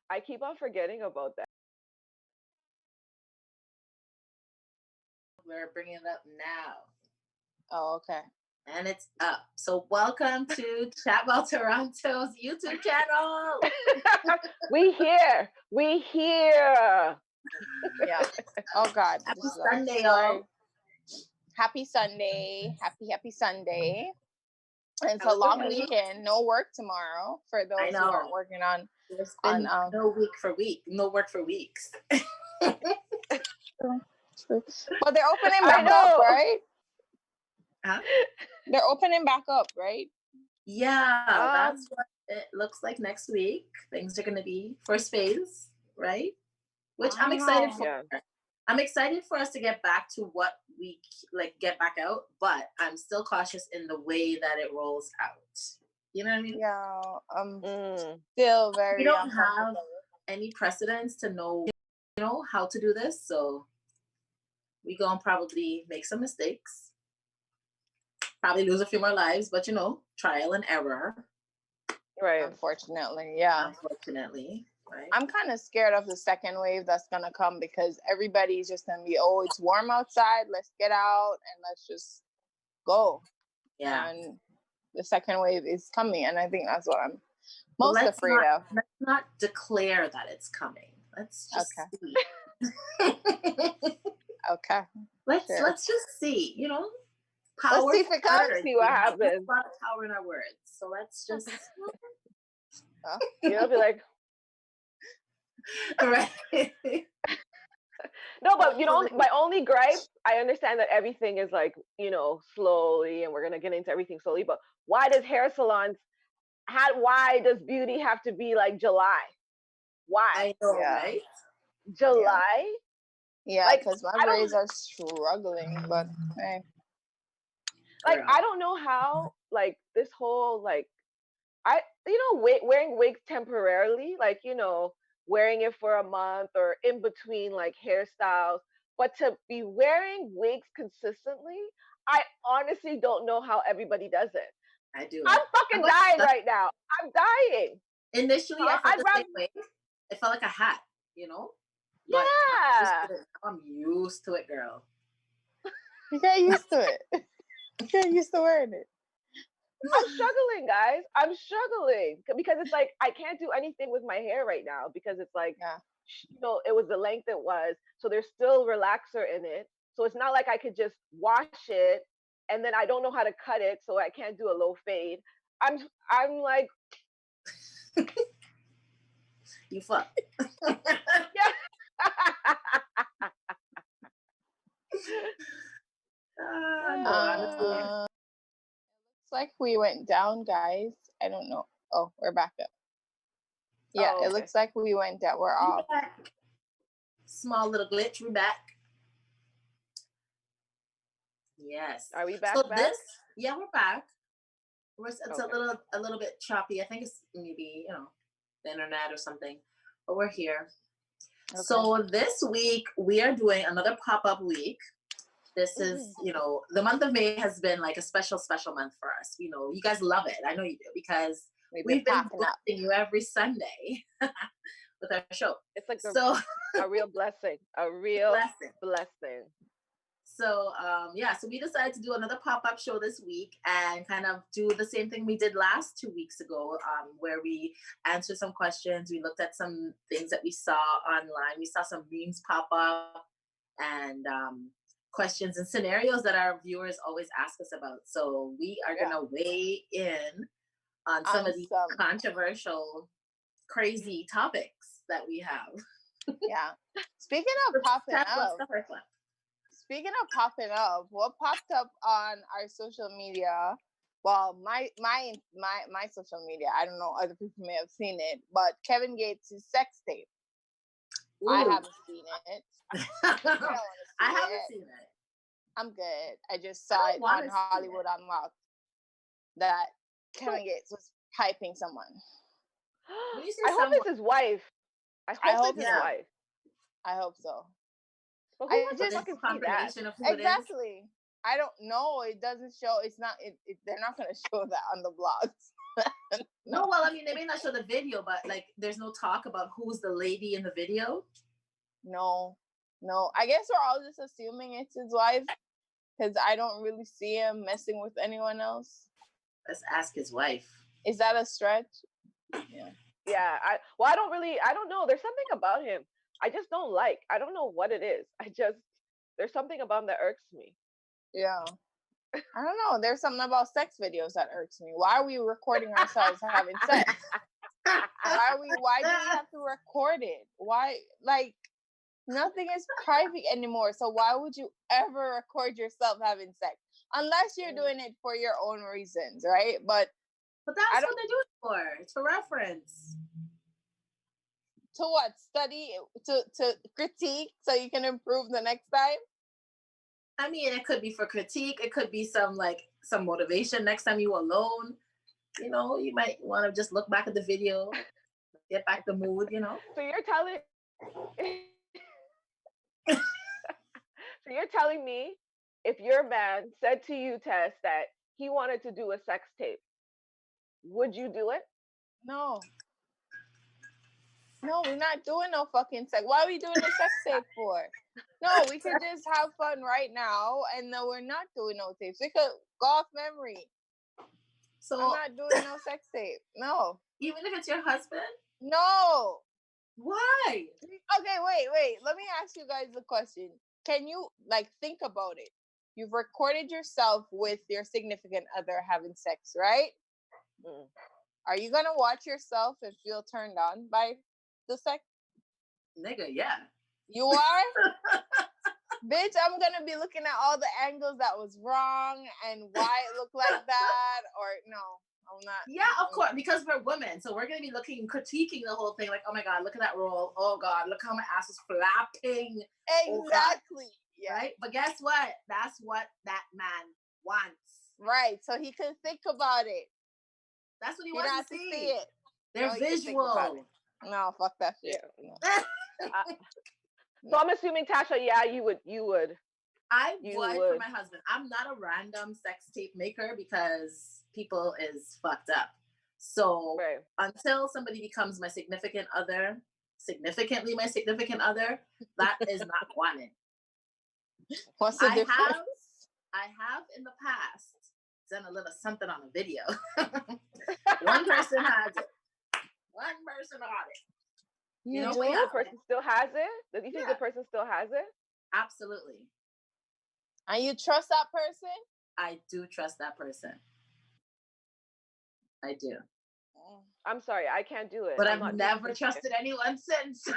I keep on forgetting about that. We're bringing it up now. Oh, okay. And it's up. So welcome to Chat About Toronto's YouTube channel. We here. We here. Yeah. Oh God. Happy this is Sunday, sorry. y'all. Happy Sunday. Happy Sunday. And it's How a was your long week? weekend. No work tomorrow for I those who aren't know. working on. There's been On no work for weeks. True. But they're opening I back up, know. right? Huh? They're opening back up, right? Yeah, that's what it looks like next week. Things are going to be first phase, right? Which I'm excited for. Yeah. I'm excited for us to get back to what we get back out, but I'm still cautious in the way that it rolls out. You know what I mean? Yeah. Mm. Still very. We don't have any precedents to know, how to do this, so we gonna probably make some mistakes, probably lose a few more lives, but trial and error. Right. Unfortunately, yeah. Unfortunately, right? I'm kind of scared of the second wave that's gonna come because everybody's just gonna be, oh, it's warm outside, let's get out and let's just go. Yeah. And the second wave is coming, and I think that's what I'm most afraid of. Let's not declare that it's coming. Let's just see. Okay. Let's just see. Power. Let's see if it comes. See what happens. There's a lot of power in our words, so let's just. Be like. Right. No, but my only gripe, I understand that everything is slowly, and we're gonna get into everything slowly. But why does hair salons? Why does beauty have to be like July? Why? I know, right? July. Yeah, because my braids are struggling, but hey. I don't know how this whole wearing wigs temporarily, wearing it for a month or in between hairstyles, but to be wearing wigs consistently, I honestly don't know how everybody does it. I do. I'm fucking dying right now. I'm dying. Initially, I felt the same way. It felt like a hat, But yeah. I'm used to it, girl. You get used to it. You get used to wearing it. I'm struggling, guys. I'm struggling because it's I can't do anything with my hair right now because it's it was the length it was. So there's still relaxer in it. So it's not like I could just wash it and then I don't know how to cut it, so I can't do a low fade. I'm like, you fuck. Yeah. Looks like we went down, guys. I don't know. Oh, we're back up. Yeah, It looks like we went down. We're off. Back. Small little glitch. We're back. Yes. Are we back? So we're back. It's a little bit choppy. I think it's maybe the internet or something, but we're here. Okay. So this week we are doing another pop-up week. This is, the month of May has been like a special month for us. You guys love it. I know you do because we've been blessing you every Sunday with our show. It's like a real blessing. A real blessing. So, so we decided to do another pop-up show this week and kind of do the same thing we did last 2 weeks ago, where we answered some questions. We looked at some things that we saw online. We saw some memes pop up and questions and scenarios that our viewers always ask us about. So we are going to weigh in on some of these controversial, crazy topics that we have. Yeah. Speaking of popping up. Speaking of popping up, what popped up on our social media? Well, my social media, I don't know, other people may have seen it, but Kevin Gates' sex tape. Ooh. I haven't seen it. I haven't seen it. I'm good. I just saw it on Hollywood Unlocked that Kevin Gates was piping someone. I hope it's his wife. I hope it's his wife. I hope so. But who wants to fucking see that? Exactly. I don't know. It doesn't show. It's not. They're not going to show that on the blogs. No. Well, I mean, they may not show the video, but like, there's no talk about who's the lady in the video. No. I guess we're all just assuming it's his wife because I don't really see him messing with anyone else. Let's ask his wife. Is that a stretch? Yeah. Yeah. I don't know. There's something about him I just don't like. I don't know what it is. There's something about him that irks me. Yeah. I don't know. There's something about sex videos that irks me. Why are we recording ourselves having sex? Why do we have to record it? Why, like, nothing is private anymore. So why would you ever record yourself having sex? Unless you're doing it for your own reasons, right? But that's what they do it for. It's for reference. To what? Study? To critique so you can improve the next time? I mean, it could be for critique. It could be some motivation next time you alone. You know, you might want to just look back at the video, get back the mood, you know. So you're telling me if your man said to you, Tess, that he wanted to do a sex tape, would you do it? No. No, we're not doing no fucking sex. Why are we doing a sex tape for? No, we could just have fun right now, and no, we're not doing no tapes. We could go off memory. So I'm not doing no sex tape. No. Even if it's your husband? No. Why? Okay, wait. Let me ask you guys a question. Can you think about it? You've recorded yourself with your significant other having sex, right? Mm. Are you gonna watch yourself and feel turned on by the sex? Nigga, yeah. You are? Bitch, I'm gonna be looking at all the angles that was wrong and why it looked like that, or no, I'm not. Yeah, of course, because we're women, so we're gonna be critiquing the whole thing, like, oh my god, look at that roll, oh god, look how my ass is flapping. Exactly. Yeah. Right? But guess what? That's what that man wants. Right, so he can think about it. That's what he wants to see it. They're no, visual. No, fuck that shit. No. So I'm assuming, Tasha, yeah, you would. I would for my husband. I'm not a random sex tape maker because people is fucked up. So until somebody becomes my significant other, significantly my significant other, that is not wanted. What's the difference? I have in the past done a little something on a video. One person has it. One person on it. You know, the person still has it? Do you think the person still has it? Absolutely. And you trust that person? I do trust that person. I do. I'm sorry, I can't do it. But I've never trusted anyone since.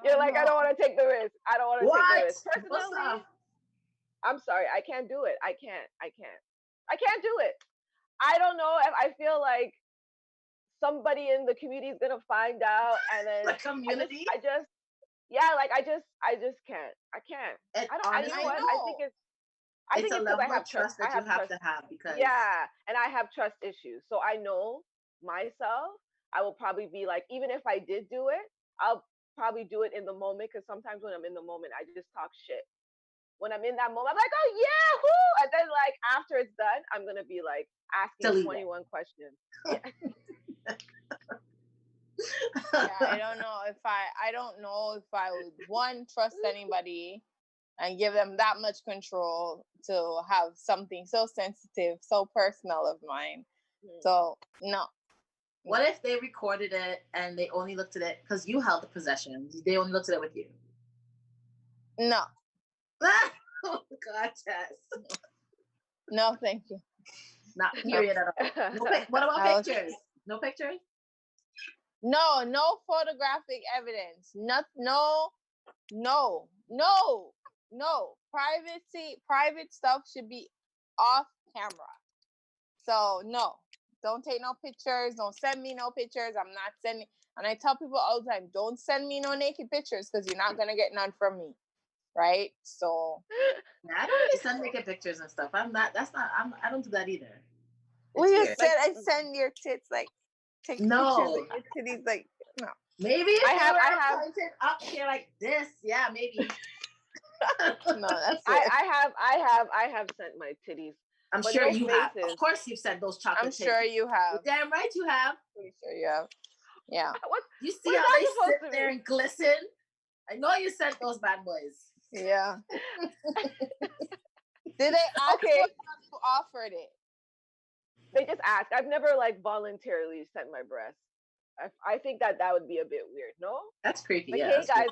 You're like, I don't want to take the risk. I don't want to take the risk. Personally, I'm sorry, I can't do it. I can't do it. I don't know if I feel like somebody in the community is gonna find out, and then the community. I just can't. I can't. I think it's a level of trust that you have to have because and I have trust issues. So I know myself. I will probably be like, even if I did do it, I'll probably do it in the moment because sometimes when I'm in the moment, I just talk shit. When I'm in that moment, I'm like, oh yeah, whoo! And then after it's done, I'm gonna be asking 21 questions. I don't know if I would trust anybody and give them that much control to have something so sensitive, so personal of mine. So no. What if they recorded it and they only looked at it because you held the possession? They only looked at it with you. No. Oh God, Tess. No, thank you. Not period at all. What about pictures? No pictures? No photographic evidence. No. Private stuff should be off camera. So no, don't take no pictures. Don't send me no pictures. I'm not sending. And I tell people all the time, don't send me no naked pictures because you're not gonna get none from me, right? So I don't really send naked pictures and stuff. I don't do that either. Well, you said I send your tits take pictures of your titties no. Maybe if I have up here like this, maybe. No, that's it. I have sent my titties. I'm sure you have. Of course, you've sent those chocolate. I'm sure you have. You're damn right you have. Pretty sure you have. Yeah. You see how they sit there and glisten? I know you sent those bad boys. Yeah. Did they ask you who offered it? They just asked. I've never like voluntarily sent my breast. I think that would be a bit weird. No, that's creepy. Like, yeah, hey guys,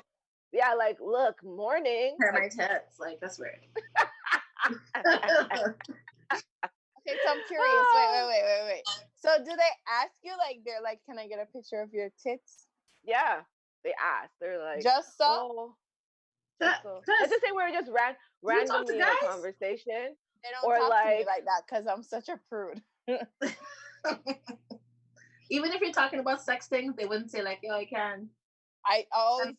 yeah, like look, morning. Pair my tits, like that's weird. Okay, so I'm curious. Wait. So do they ask you like they're like, can I get a picture of your tits? Yeah, they ask. They're like, just so. Oh, let's just say we're just randomly in a conversation. They don't talk to me like that because I'm such a prude. Even if you're talking about sex things, they wouldn't say like, "Yo, I can." I always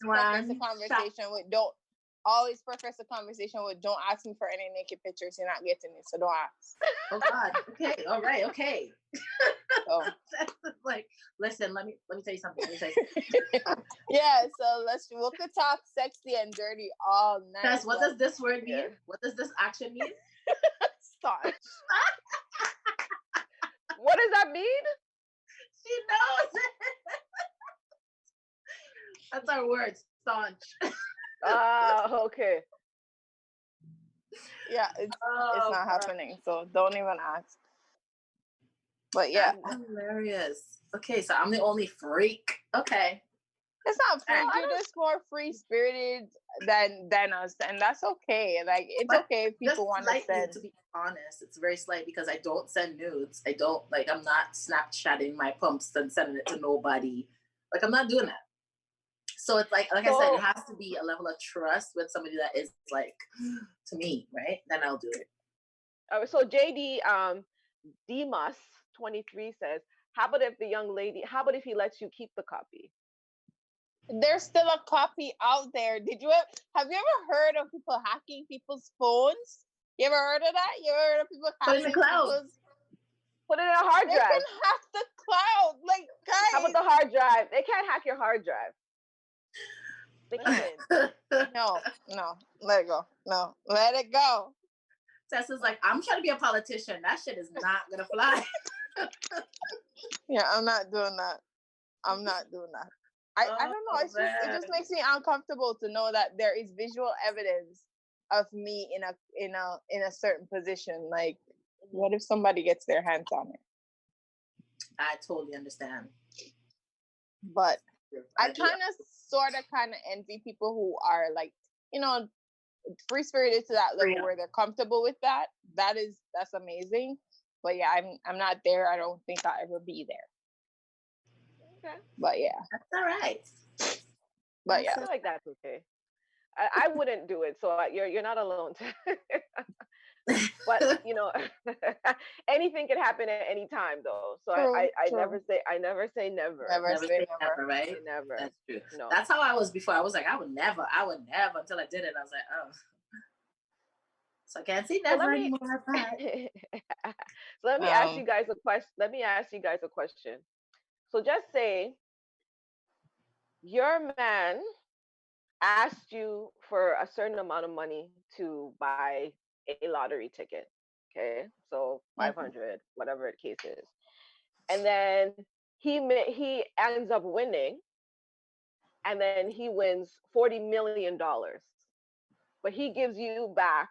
preface the conversation with don't ask me for any naked pictures. You're not getting it, so don't ask. Oh God. Okay. All right. Okay. Oh. Like, listen. Let me tell you something. Yeah. So we could talk sexy and dirty all night. Guys, what does this word mean? What does this action mean? Staunch. What does that mean? She knows it. That's our word, staunch. Okay. Yeah, it's not happening, so don't even ask. But yeah. That's hilarious. Okay, so I'm the only freak. Okay. It's not freak, you're just more free-spirited than us, and that's okay. Like, it's okay if people want to send. To be honest, it's very slight because I don't send nudes. I don't, like, I'm not Snapchatting my pumps and sending it to nobody. Like, I'm not doing that. So it's like I said, it has to be a level of trust with somebody that is like to me, right? Then I'll do it. So JD Demas 23 says, how about if he lets you keep the copy? There's still a copy out there. Have you ever heard of people hacking people's phones? You ever heard of that? You ever heard of people hacking Put it in the cloud? Put it in a hard drive. They can hack the cloud. Like, guys. How about the hard drive? They can't hack your hard drive. They can't. No. Let it go. No. Let it go. Tessa's like, I'm trying to be a politician. That shit is not gonna fly. Yeah, I'm not doing that. I don't know. It just makes me uncomfortable to know that there is visual evidence of me in a certain position. Like, what if somebody gets their hands on it? I totally understand. But I kind of envy people who are like, free spirited to that level where they're comfortable with that. That's amazing. But yeah, I'm not there. I don't think I'll ever be there. Okay. But yeah, that's all right. But yeah, I feel like that's okay. I wouldn't do it, so you're not alone. But anything can happen at any time, though. So I never say never. Never say never, right? Never. That's true. No. That's how I was before. I was like, I would never until I did it. I was like, oh. So I can't say never anymore. So let me ask you guys a question. So just say your man asked you for a certain amount of money to buy a lottery ticket. Okay, so 500, whatever the case is, and then he ends up winning, and then he wins $40 million, but he gives you back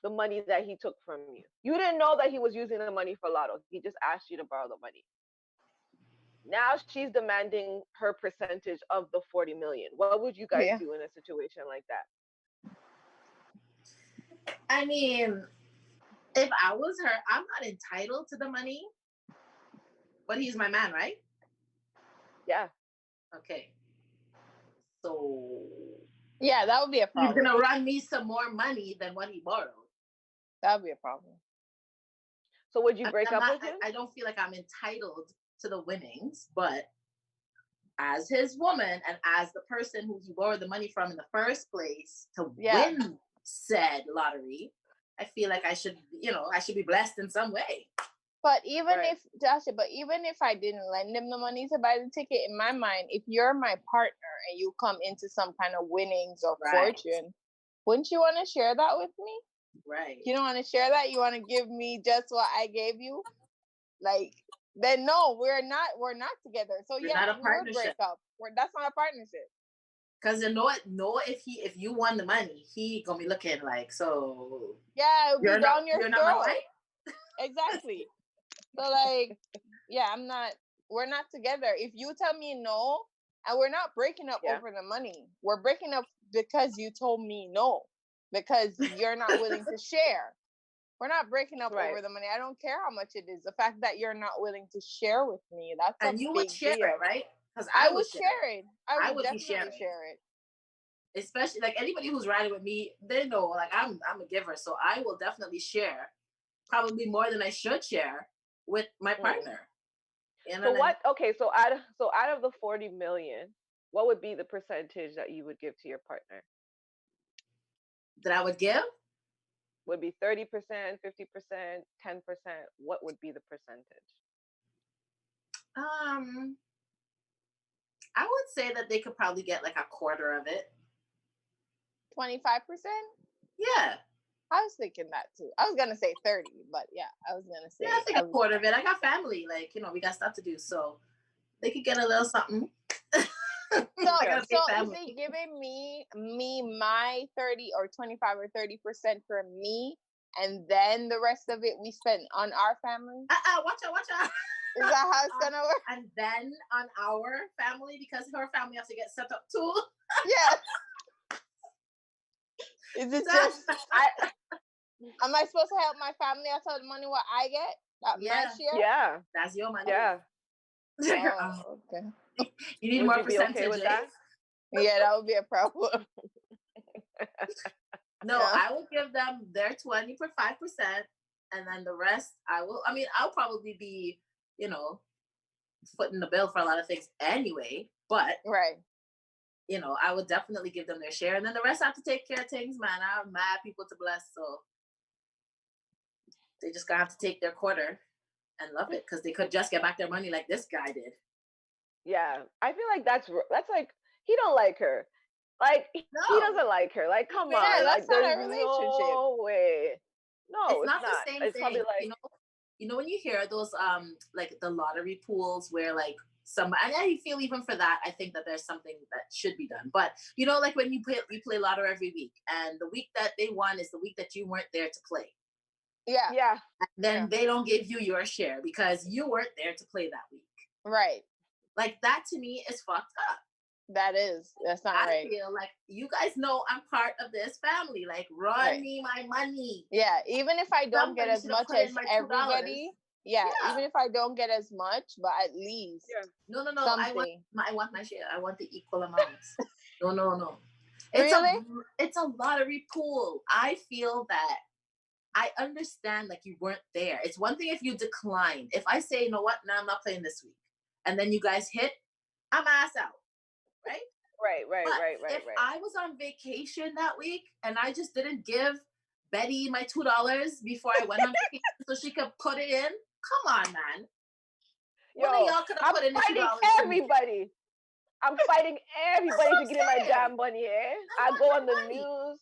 the money that he took from you. You didn't know that he was using the money for lotto. He just asked you to borrow the money. Now she's demanding her percentage of the 40 million. What would you guys do in a situation like that? I mean, if I was her, I'm not entitled to the money, but he's my man, right? Yeah. Okay. So. Yeah, that would be a problem. He's going to run me some more money than what he borrowed. That would be a problem. So would you break up with him? I don't feel like I'm entitled to the winnings, but as his woman and as the person who he borrowed the money from in the first place to win said lottery, I feel like I should be blessed in some way. But even if I didn't lend him the money to buy the ticket, in my mind, if you're my partner and you come into some kind of winnings or fortune, wouldn't you want to share that with me? Right. You don't want to share that? You want to give me just what I gave you? Like, then no, we're not together. So We're yeah, not a we would break up. That's not a partnership. Cause you know if you won the money, he gonna be looking like, so yeah, it would be down your throat. Not my wife? Exactly. So like, yeah, we're not together. If you tell me no, and we're not breaking up over the money, we're breaking up because you told me no, because you're not willing to share. We're not breaking up over the money. I don't care how much it is. The fact that you're not willing to share with me, that's and a you big would share deal. It, right? Because I would share it. I would definitely share it. Especially like anybody who's riding with me, they know like I'm a giver, so I will definitely share, probably more than I should share with my partner. You know so what? Okay, so out of the 40 million, what would be the percentage that you would give to your partner? That I would give? Would be 30%, 50%, 10%. What would be the percentage? I would say that they could probably get like a quarter of it. 25%? Yeah. I was thinking that too. I was gonna say 30, but yeah, I was gonna say. Yeah, I think a quarter of it. I got family, like we got stuff to do, so they could get a little something. So is he giving me my 30 or 25 or 30% for me, and then the rest of it we spend on our family? Watch out. Is that how it's gonna work? And then on our family, because her family has to get set up too. Yes. Is it just am I supposed to help my family outside the money what I get? My share? Yeah. That's your money. Yeah. Oh, okay. You need more percentage. Okay with that? Yeah, that would be a problem. No, I will give them their 25%, and then the rest I'll probably be, footing the bill for a lot of things anyway, but right. I would definitely give them their share, and then the rest have to take care of things, man. I have mad people to bless, so they just gotta have to take their quarter and love it, because they could just get back their money like this guy did. Yeah, I feel like that's like he don't like her. Like he doesn't like her. Like come on, that's like not a relationship. No way. No, it's not the same it's thing. Probably like when you hear those like the lottery pools where like somebody, and I feel even for that, I think that there's something that should be done. But like when you play lotto every week, and the week that they won is the week that you weren't there to play. Yeah. And then they don't give you your share because you weren't there to play that week. Right. Like that to me is fucked up. That's not right. I feel like you guys know I'm part of this family. Like run me my money. Yeah, even if I don't get as much as everybody. Yeah, even if I don't get as much, but at least. Yeah. No. Something. I want my share. I want the equal amounts. No. It's a lottery pool. I feel that I understand like you weren't there. It's one thing if you decline. If I say, you know what, I'm not playing this week, and then you guys hit, I'm ass out. Right? Right. If I was on vacation that week and I just didn't give Betty my $2 before I went on vacation so she could put it in, come on, man. One of y'all could have put in the $2. Everybody. I'm fighting everybody to get in my damn money. I go on the news.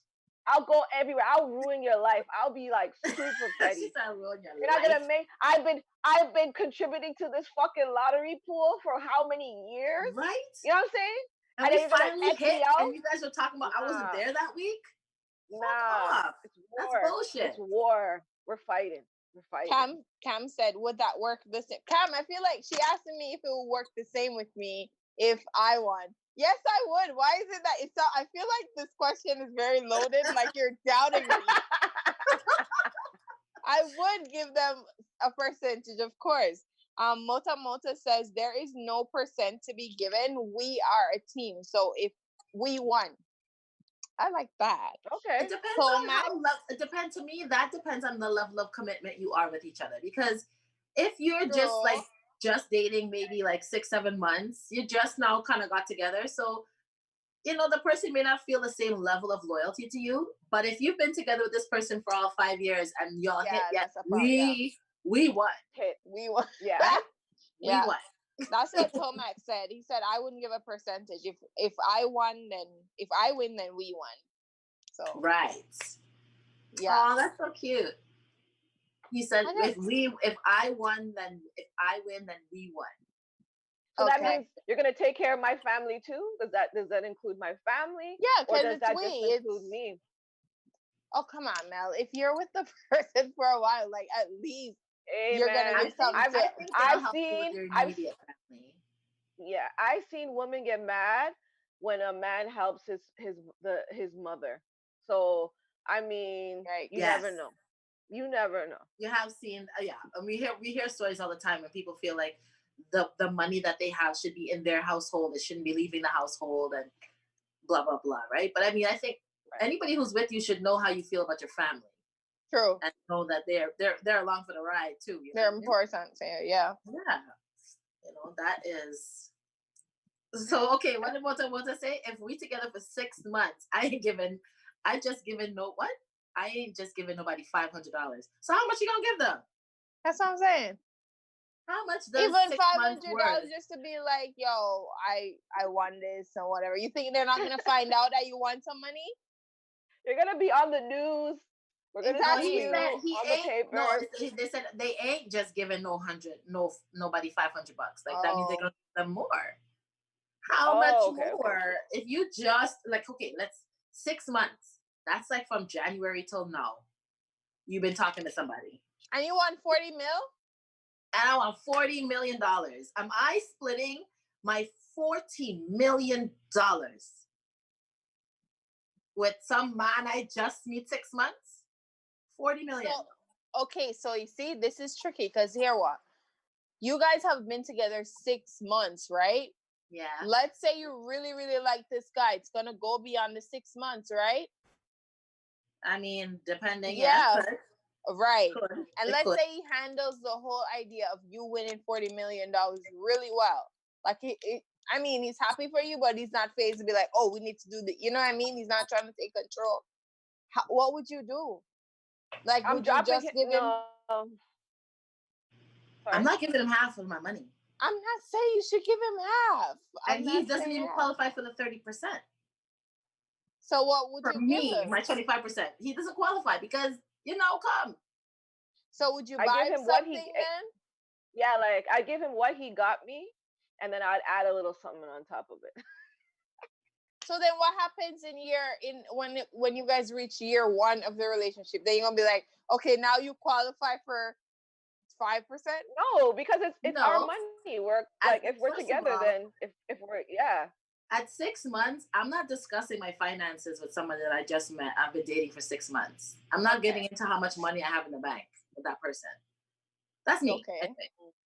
I'll go everywhere. I'll ruin your life. I'll be like super petty. You're not gonna make. I've been contributing to this fucking lottery pool for how many years? Right. You know what I'm saying? And we finally hit, and you guys were talking about I wasn't there that week? Nah. It's war. That's bullshit. It's war. We're fighting. Cam said, would that work the same? Cam, I feel like she asked me if it would work the same with me if I won. Yes, I would. Why is it that I feel like this question is very loaded, like you're doubting me. I would give them a percentage, of course. Mota says there is no percent to be given. We are a team. So if we won, I like that. Okay. It depends on how it depends to me. That depends on the level of commitment you are with each other. Because if you're just dating maybe like 6-7 months, you just now kind of got together. So, the person may not feel the same level of loyalty to you. But if you've been together with this person for all 5 years and y'all we won. We won. Yeah. We won. That's what Tomac said. He said I wouldn't give a percentage. If I win, then we won. So right. Yeah. Oh, that's so cute. He said, if I win, then we won. So that means you're gonna take care of my family too? Does that include my family? Yeah, or does that just include me? Oh, come on, Mel. If you're with the person for a while, like at least you're gonna give something. I've seen women get mad when a man helps his mother. So I mean, you never know. You never know. You have seen, and we hear stories all the time when people feel like the money that they have should be in their household. It shouldn't be leaving the household and blah blah blah. Right? But I mean, I think anybody who's with you should know how you feel about your family. True. And know that they're along for the ride too. They're important. Yeah. Yeah. That is. So okay, what I say? If we together for 6 months, I ain't just giving nobody $500. So how much you gonna give them? That's what I'm saying. How much does even $500 just to be like, yo, I won this or whatever? You think they're not gonna find out that you won some money? You're gonna be on the news. We're gonna see you on the paper. No, they said they ain't just giving nobody $500. Like that means they're gonna give them more. How much more? Okay. If you just let's 6 months. That's like from January till now. You've been talking to somebody. And you want 40 mil? And I want $40 million. Am I splitting my $40 million with some man I just meet 6 months? 40 million. So you see, this is tricky because here what? You guys have been together 6 months, right? Yeah. Let's say you really, really like this guy. It's gonna go beyond the 6 months, right? I mean, depending. Yeah. Right. And let's say he handles the whole idea of you winning $40 million really well. Like he's happy for you, but he's not phased to be like, oh, we need to do the, you know what I mean? He's not trying to take control. What would you do? Like, would you just give him? I'm not giving him half of my money. I'm not saying you should give him half. And he doesn't even qualify for the 30%. So what would you give him? My 25%. He doesn't qualify because, come. So would you buy him something then? Yeah, like I give him what he got me, and then I'd add a little something on top of it. So then what happens when you guys reach year 1 of the relationship? Then you're gonna be like, okay, now you qualify for 5%? No, because it's our money. We're like, if we're together, then if we're At 6 months, I'm not discussing my finances with someone that I just met. I've been dating for 6 months. I'm not getting into how much money I have in the bank with that person. That's me. Okay.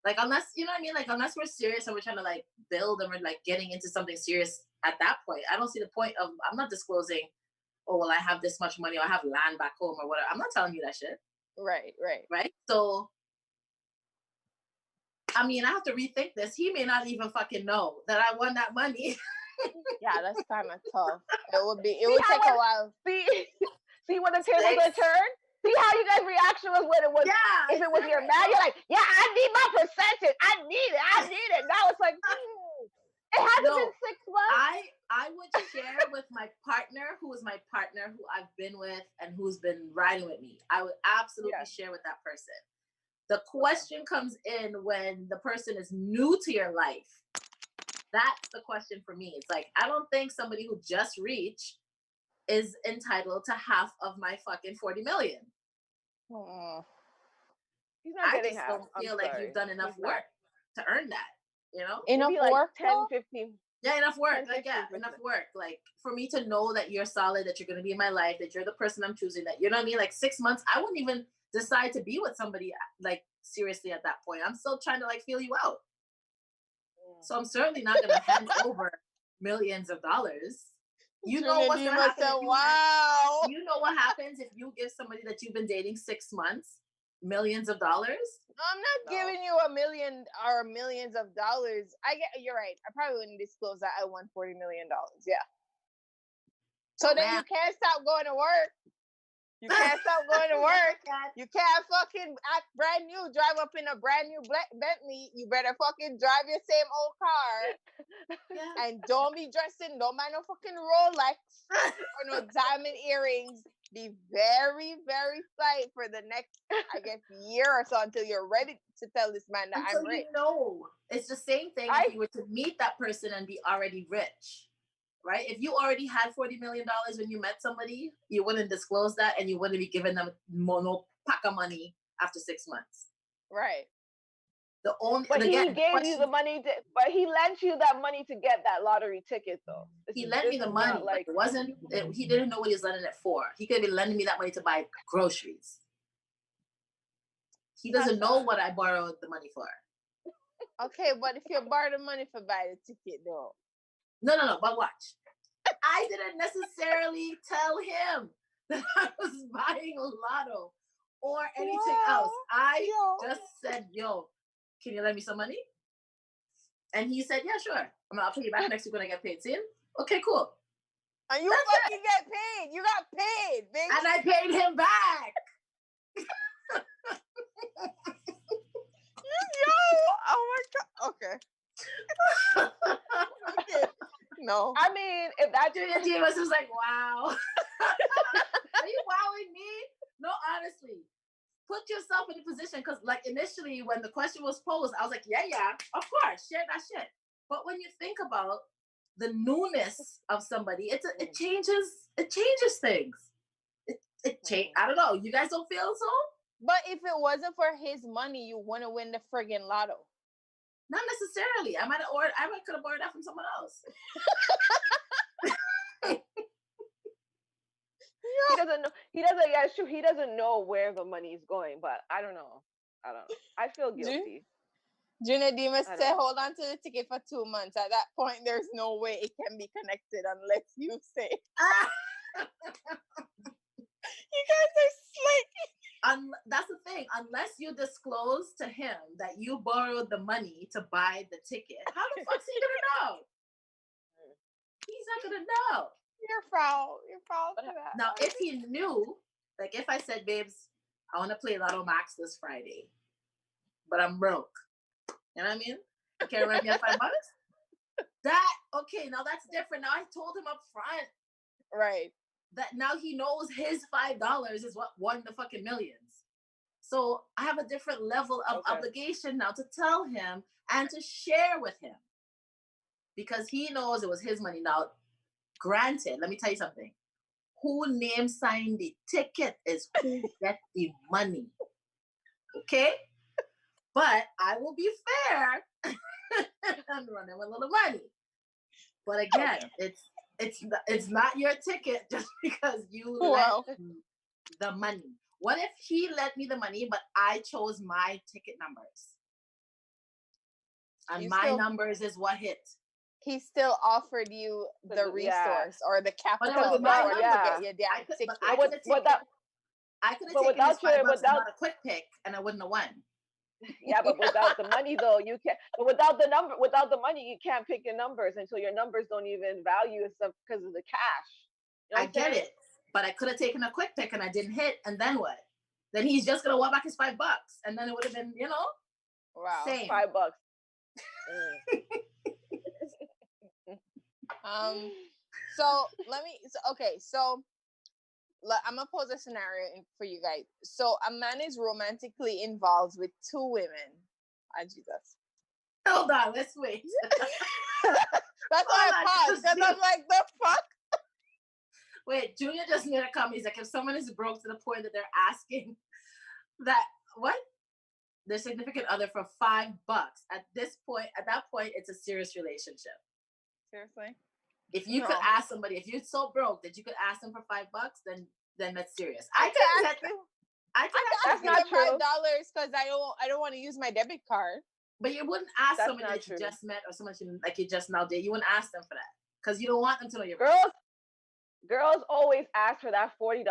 Like, unless, you know what I mean? Like, unless we're serious and we're trying to, like, build and we're, like, getting into something serious at that point, I don't see the point of, I'm not disclosing, oh, well, I have this much money or I have land back home or whatever. I'm not telling you that shit. Right. Right? So, I mean, I have to rethink this. He may not even fucking know that I won that money. Yeah, that's kind of tough. It would take a while. See when the tables are turned? See how you guys' reaction was when it was, if it was your man, you're like, yeah, I need my percentage. I need it. Now it's like, it hasn't been 6 months. I would share with my partner, who is my partner, who I've been with and who's been riding with me. I would absolutely share with that person. The question comes in when the person is new to your life. That's the question for me. It's like, I don't think somebody who just reached is entitled to half of my fucking 40 million. He's not getting half. I just don't feel like you've done enough work to earn that, Enough like work? 10, 15. Yeah, enough work. Enough work. Like, for me to know that you're solid, that you're going to be in my life, that you're the person I'm choosing, that, you know what I mean? Like, 6 months, I wouldn't even decide to be with somebody, like, seriously at that point. I'm still trying to, like, feel you out. So I'm certainly not going to hand over millions of dollars. You know what's going to happen. You know what happens if you give somebody that you've been dating 6 months millions of dollars? I'm not giving you $1 million or millions of dollars. You're right. I probably wouldn't disclose that I won $40 million. Yeah. So then you can't stop going to work. You can't stop going to work. You can't fucking act brand new, drive up in a brand new Bentley. You better fucking drive your same old car. Yeah. And don't be dressed in, don't buy no fucking Rolex or no diamond earrings. Be very, very slight for the next, I guess, year or so until you're ready to tell this man that I'm rich. It's the same thing if you were to meet that person and be already rich. Right? If you already had $40 million when you met somebody, you wouldn't disclose that and you wouldn't be giving them no pack of money after 6 months. Right. But he gave you the money but he lent you that money to get that lottery ticket though. He lent me the money, like he didn't know what he was lending it for. He could be lending me that money to buy groceries. He doesn't know what I borrowed the money for. Okay, but if you borrow the money for buy the ticket though. No, but watch. I didn't necessarily tell him that I was buying a lotto or anything else. I just said, yo, can you lend me some money? And he said, yeah, sure. I'll pay you back next week when I get paid. See? Okay, cool. And you fucking get paid. You got paid, bitch. And I paid him back. Yo, oh my God. Okay. No. I mean, if that Junior Divas was like, wow. Are you wowing me? No, honestly. Put yourself in a position, because like initially when the question was posed, I was like, yeah, of course, share that shit. But when you think about the newness of somebody, it changes things. I don't know. You guys don't feel so? But if it wasn't for his money, you wouldn't win the friggin' lotto. Not necessarily. I could have borrowed that from someone else. He doesn't know. Yeah, it's true. He doesn't know where the money is going, but I don't know. I feel guilty. Junior Demas said, hold on to the ticket for 2 months. At that point, there's no way it can be connected unless you say. You guys are slick. That's the thing. Unless you disclose to him that you borrowed the money to buy the ticket, how the fuck's he gonna know? He's not gonna know. You're proud for that. Now, if he knew, like if I said, babes, I want to play Lotto Max this Friday, but I'm broke. You know what I mean? You can't rent me at $5? Okay, now that's different. Now I told him up front. Right. That now he knows his $5 is what won the fucking millions. So I have a different level of obligation now to tell him and to share with him. Because he knows it was his money. Now, granted, let me tell you something. Who name signed the ticket is who gets the money. Okay? But I will be fair and run him a little money. But again, it's not your ticket just because you lent the money. What if he lent me the money, but I chose my ticket numbers? And my numbers is what hit. He still offered you the resource or the capital. But it was my number. I could have taken this $5 and not a quick pick, and I wouldn't have won. Yeah, but without the money though, you can't. But without the money, you can't pick your numbers until your numbers don't even value itself because of the cash. You know I get it, but I could have taken a quick pick and I didn't hit, and then what? Then he's just gonna want back his $5, and then it would have been, wow, same. $5. So I'm gonna pose a scenario for you guys. So a man is romantically involved with 2 women. Jesus. Hold on, let's wait. That's why I paused, because I'm like, the fuck? Wait, Junior just made a comment. He's like, if someone is broke to the point that they're asking that their significant other for $5, at that point, it's a serious relationship. Seriously? If you could ask somebody, if you're so broke that you could ask them for $5, then that's serious. I can ask you that's not true. $5 because I don't want to use my debit card. But you wouldn't ask somebody that you just met or someone you just now did. You wouldn't ask them for that because you don't want them to know you're broke. Girls always ask for that $40.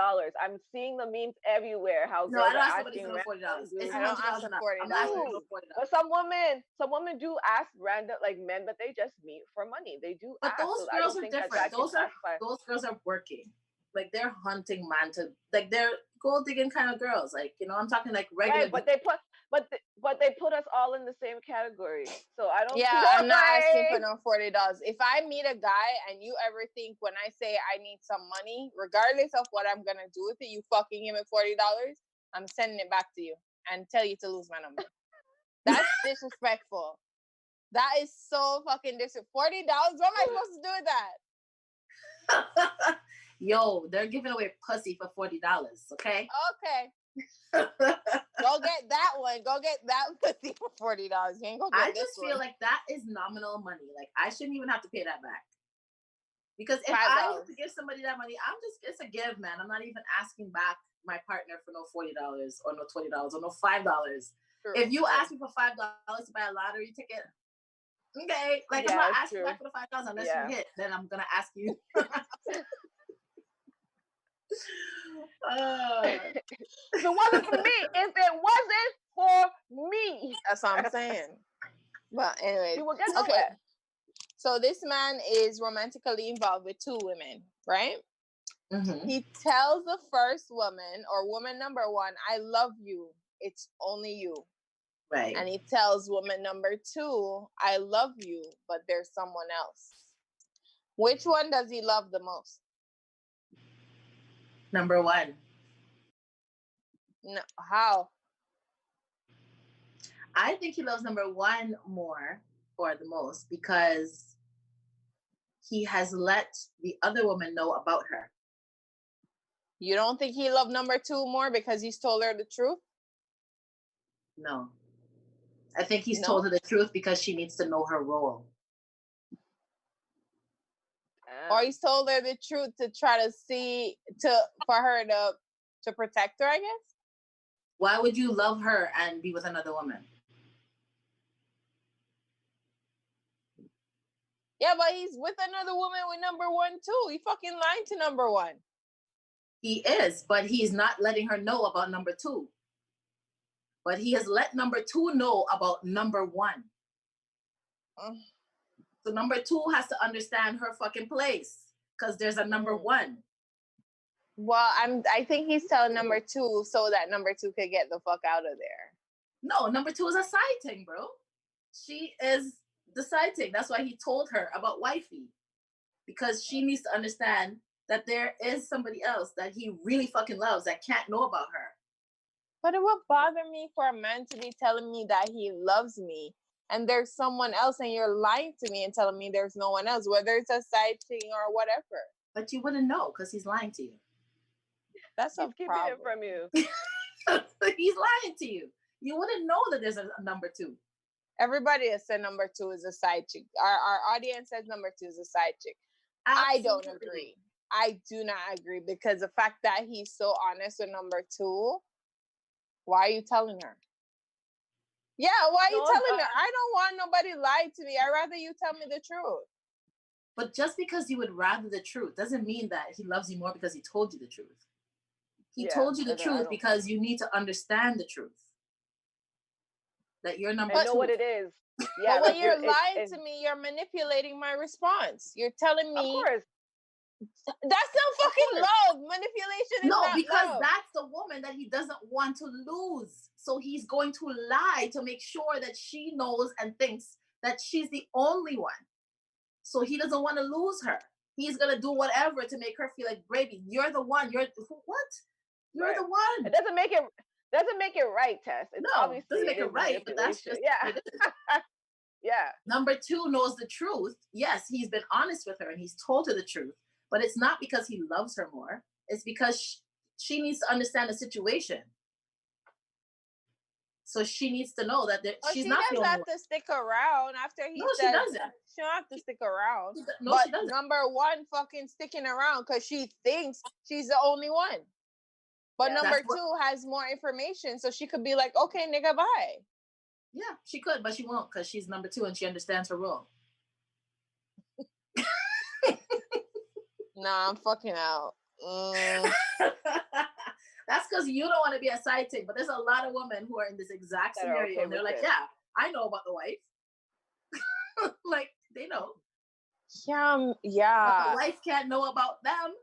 I'm seeing the memes everywhere. How girls are asking for $40. It's I don't ask for $40. I'm asking for $40. But some women do ask random men, but they just meet for money. They do. But ask, those girls are different. Those girls are working. like they're hunting man to like they're gold digging kind of girls. Like, you know, I'm talking like regular. Right, but they put us all in the same category. So I don't. Yeah, I'm not asking for no $40. If I meet a guy and you ever think when I say I need some money, regardless of what I'm gonna do with it, you fucking give me $40, I'm sending it back to you and tell you to lose my number. That's disrespectful. That is so fucking disrespectful. $40? What am I supposed to do with that? Yo, they're giving away pussy for $40, okay? Okay. Go get that one. Go get that pussy for $40. You ain't go get I this just feel one. like that is nominal money. Like I shouldn't even have to pay that back. Because if $5. I have to give somebody that money, it's a give, man. I'm not even asking back my partner for no $40 or no $20 or no $5. True. If you ask me for $5 to buy a lottery ticket, okay, like I'm not asking back for the $5 unless you hit. Then I'm gonna ask you. If it wasn't for me, if it wasn't for me, that's what I'm saying. But anyway, we will get nowhere. So this man is romantically involved with two women, right? Mm-hmm. He tells the first woman or woman number one, "I love you. It's only you." Right. And he tells woman number two, "I love you, but there's someone else." Which one does he love the most? Number one. No, how? I think he loves number one more or the most because he has let the other woman know about her. You don't think he loved number two more because he's told her the truth? No. I think he's told her the truth because she needs to know her role. Or he's told her the truth to try to for her to protect her, I guess. Why would you love her and be with another woman? Yeah, but he's with another woman with number one too. He fucking lied to number one. He is, but he's not letting her know about number two. But he has let number two know about number one. So number two has to understand her fucking place because there's a number one. Well, I think he's telling number two so that number two could get the fuck out of there. No, number two is a side thing, bro. She is the side thing. That's why he told her about wifey. Because she needs to understand that there is somebody else that he really fucking loves that can't know about her. But it would bother me for a man to be telling me that he loves me and there's someone else and you're lying to me and telling me there's no one else, whether it's a side thing or whatever. But you wouldn't know because he's lying to you. That's a problem. It from you. He's lying to you. You wouldn't know that there's a number two. Everybody has said number two is a side chick. Our audience says number two is a side chick. Absolutely. I don't agree. I do not agree because the fact that he's so honest with number two, why are you telling her? Yeah, why are you telling her? I don't want nobody lying to me. I'd rather you tell me the truth. But just because you would rather the truth doesn't mean that he loves you more because he told you the truth. He told you the truth because you need to understand the truth. That you're number two. I know what it is. Yeah, but when you're lying to me, you're manipulating my response. You're telling me. Of course. That's not fucking love. Manipulation is not because love. That's the woman that he doesn't want to lose. So he's going to lie to make sure that she knows and thinks that she's the only one. So he doesn't want to lose her. He's going to do whatever to make her feel like, baby, you're the one. You're what? You're the one. It doesn't make it right, Tess. It's obviously doesn't make it right, but that's just yeah. Number two knows the truth. Yes, he's been honest with her and he's told her the truth, but it's not because he loves her more. It's because she needs to understand the situation. So she needs to know that she's not the only one. She doesn't have to stick around after he says. She doesn't. She don't have to stick around. She doesn't. Number one fucking sticking around because she thinks she's the only one. But number two has more information, so she could be like, okay, nigga, bye. Yeah, she could, but she won't because she's number two and she understands her role. Nah, I'm fucking out. That's because you don't want to be a side chick, but there's a lot of women who are in this exact scenario and they're like, yeah, I know about the wife. Like, they know. Yeah. But the wife can't know about them.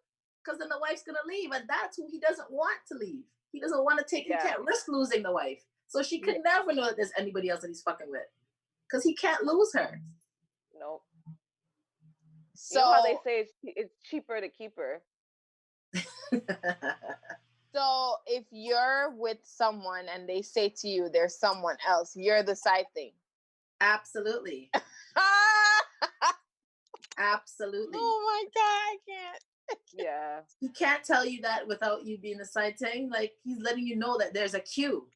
because then the wife's gonna leave, and that's who he doesn't want to leave. He doesn't want to take. He can't risk losing the wife, so she could never know that there's anybody else that he's fucking with, because he can't lose her. Nope. So you know how they say it's cheaper to keep her. So if you're with someone and they say to you there's someone else, you're the side thing. Absolutely. Absolutely. Oh my God, I can't. Yeah. He can't tell you that without you being the side thing. Like, he's letting you know that there's a queue.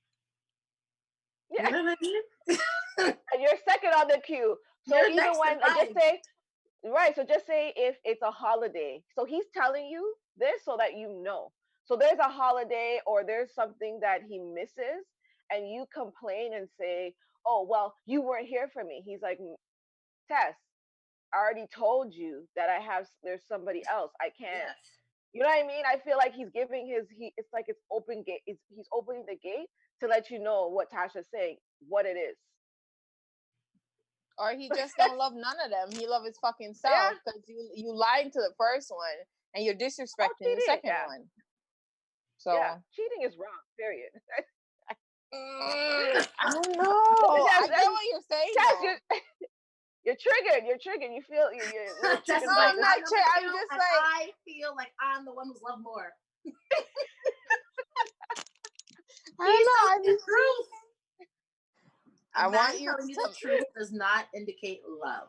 Yeah. You know what I mean? And you're second on the queue. So you're even when just say, right, so just say if it's a holiday. So he's telling you this so that you know. So there's a holiday or there's something that he misses and you complain and say, oh, well, you weren't here for me. He's like, Tess, I already told you that there's somebody else. I can't. Yes. You know what I mean? I feel like he's giving it's like it's open gate. He's opening the gate to let you know what Tasha's saying, what it is. Or he just don't love none of them. He love his fucking self because you lied to the first one and you're disrespecting the second one. So cheating is wrong. Period. I don't know. I get what you're saying. You're triggered. You're triggered. You feel you're triggered. No, I'm not triggered. I'm just like I feel like I'm the one who's loved more. I don't know. I'm the truth. I want you to. The truth does not indicate love.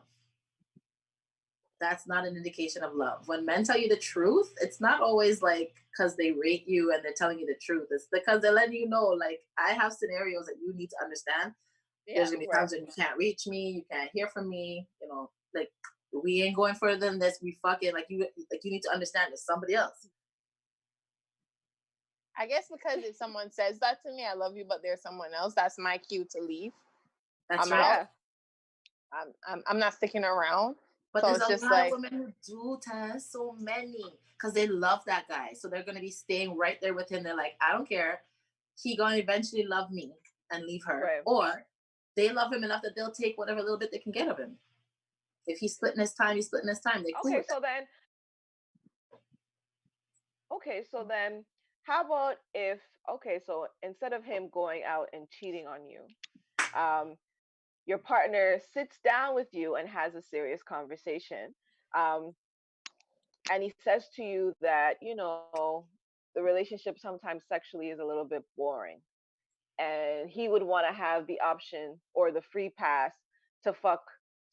That's not an indication of love. When men tell you the truth, it's not always like because they rate you and they're telling you the truth. It's because they're letting you know, like, I have scenarios that you need to understand. There's gonna be times when you can't reach me, you can't hear from me, you know, like, we ain't going further than this. We fucking you need to understand there's somebody else. I guess because if someone says that to me, I love you, but there's someone else, that's my cue to leave. I'm out. I'm not sticking around. But so there's a lot of women who do, Tess, so many, because they love that guy. So they're going to be staying right there with him. They're like, I don't care. He going to eventually love me and leave her. Right. Or they love him enough that they'll take whatever little bit they can get of him. If he's splitting his time, he's splitting his time. They cool. So then how about if, so instead of him going out and cheating on you, your partner sits down with you and has a serious conversation. And he says to you that, you know, the relationship sometimes sexually is a little bit boring. And he would want to have the option or the free pass to fuck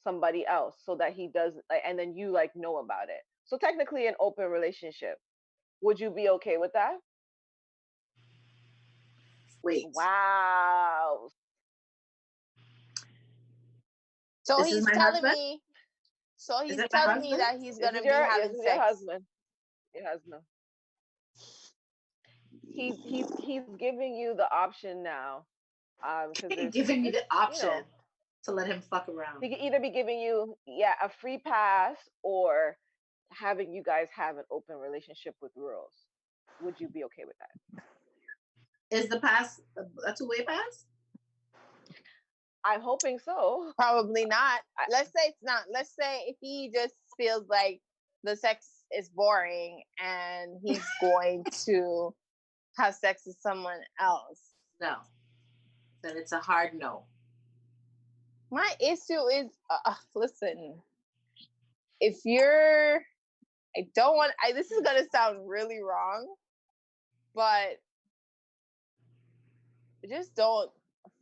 somebody else so that he doesn't, and then you like know about it. So technically an open relationship. Would you be okay with that? Wait. Wow. So he's telling me. So he's telling me that he's gonna be having sex. Your husband. Your husband. He's giving you the option now. He's giving me the option to let him fuck around. He could either be giving you a free pass or having you guys have an open relationship with rules. Would you be okay with that? Is the pass a two-way pass? I'm hoping so. Probably not. Let's say it's not. Let's say if he just feels like the sex is boring and he's going to have sex with someone else. No. Then it's a hard no. My issue is, listen, if you're, this is going to sound really wrong, but just don't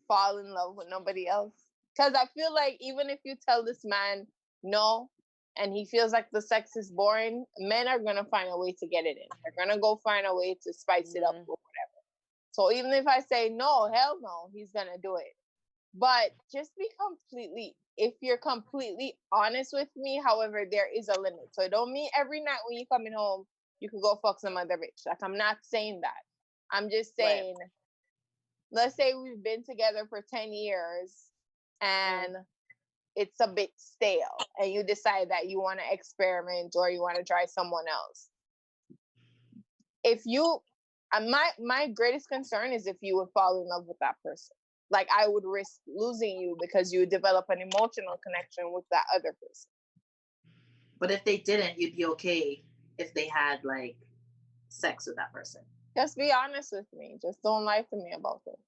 fall in love with nobody else. Because I feel like even if you tell this man no, and he feels like the sex is boring, men are going to find a way to get it in. They're going to go find a way to spice it up or whatever. So even if I say no, hell no, he's going to do it. But just if you're completely honest with me, however, there is a limit. So it don't mean every night when you're coming home, you can go fuck some other bitch. Like, I'm not saying that. I'm just saying, let's say we've been together for 10 years and it's a bit stale and you decide that you want to experiment or you want to try someone else. If you, my greatest concern is if you would fall in love with that person. Like, I would risk losing you because you would develop an emotional connection with that other person. But if they didn't, you'd be okay if they had, like, sex with that person? Just be honest with me. Just don't lie to me about it.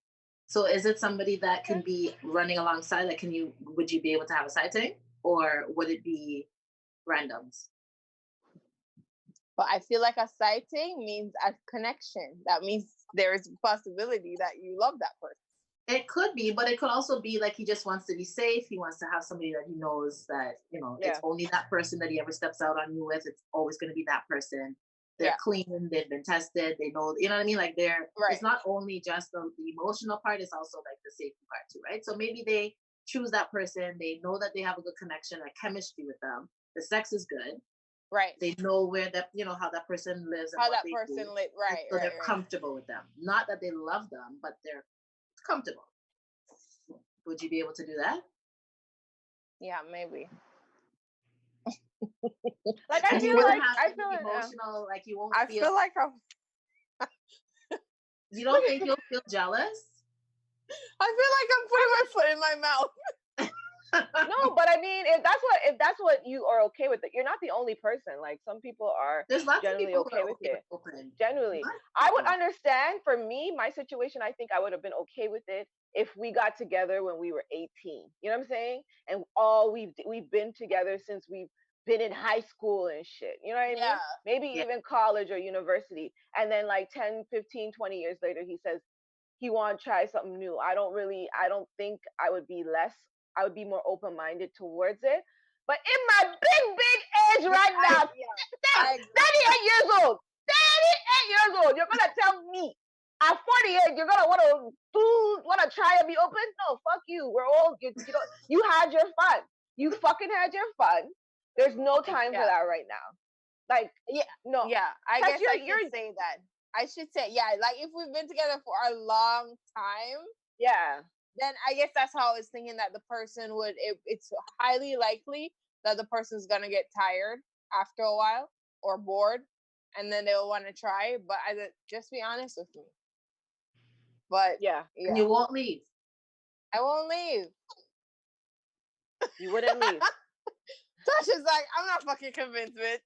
So is it somebody that can be running alongside? Like, would you be able to have a sighting, or would it be randoms? But I feel like a sighting means a connection. That means there is a possibility that you love that person. It could be, but it could also be like he just wants to be safe. He wants to have somebody that he knows that, it's only that person that he ever steps out on you with. It's always going to be that person. They're clean. They've been tested. They know, you know what I mean? Like it's not only just the emotional part, it's also like the safety part too, right? So maybe they choose that person. They know that they have a good connection, a chemistry with them. The sex is good. Right. They know where that, how that person lives and how what that person lives. Right. So they're comfortable with them. Not that they love them, but they're comfortable. Would you be able to do that? Yeah, maybe. Like I feel like emotional. Like you won't. I feel like you don't think you'll feel jealous? I feel like I'm putting my foot in my mouth. No, but I mean, if that's what you are okay with it, you're not the only person. Like some people are generally okay with it. Generally, I would understand. For me, my situation, I think I would have been okay with it if we got together when we were 18. You know what I'm saying? And we've been together since we've been in high school and shit. You know what I mean? Maybe even college or university. And then like 10, 15, 20 years later, he says he want to try something new. I don't think I would be more open-minded towards it. But in my big age right now, 38 years old, 38 years old, you're going to tell me at 48, you're going to want to try and be open? No, fuck you. We're old. You had your fun. You fucking had your fun. There's no time for that right now. Like, no. Yeah, I guess I should say that. I should say, like if we've been together for a long time. Yeah. Then I guess that's how I was thinking that the person would, it's highly likely that the person's going to get tired after a while or bored and then they'll want to try. But just be honest with me. But yeah. And you won't leave. I won't leave. You wouldn't leave. Tasha's like, I'm not fucking convinced, bitch.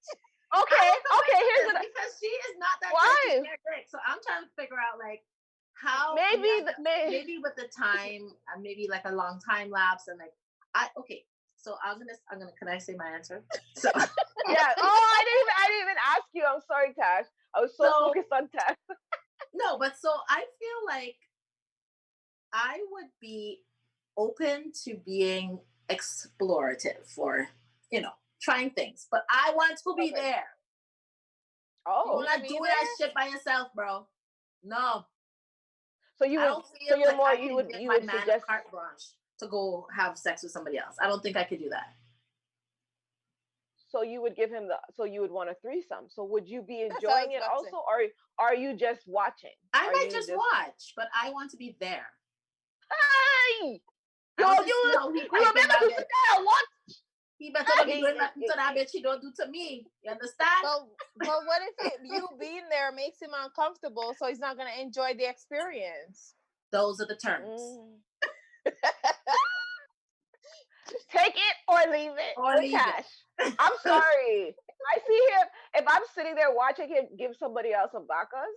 Okay, here's the because she is not that why. So I'm trying to figure out like how maybe with the time, maybe like a long time lapse and like so I'm gonna can I say my answer? So yeah. Oh, I didn't even ask you. I'm sorry, Tash. I was so focused on Tash. No, but so I feel like I would be open to being explorative for trying things, but I want to be there. Oh, you're not doing that shit by yourself, bro. No. So you would. So you're more. You would suggest carte blanche to go have sex with somebody else. I don't think I could do that. So you would give him so you would want a threesome. So would you be enjoying it also, or are you just watching? I might just watch, but I want to be there. Hey, you better sit there and watch. He better not be doing nothing to that bitch he don't do to me. You understand? But what if you being there makes him uncomfortable, so he's not going to enjoy the experience? Those are the terms. Take it or leave it. Or leave Cash. It. I'm sorry. I see him. If I'm sitting there watching him give somebody else a bacchus,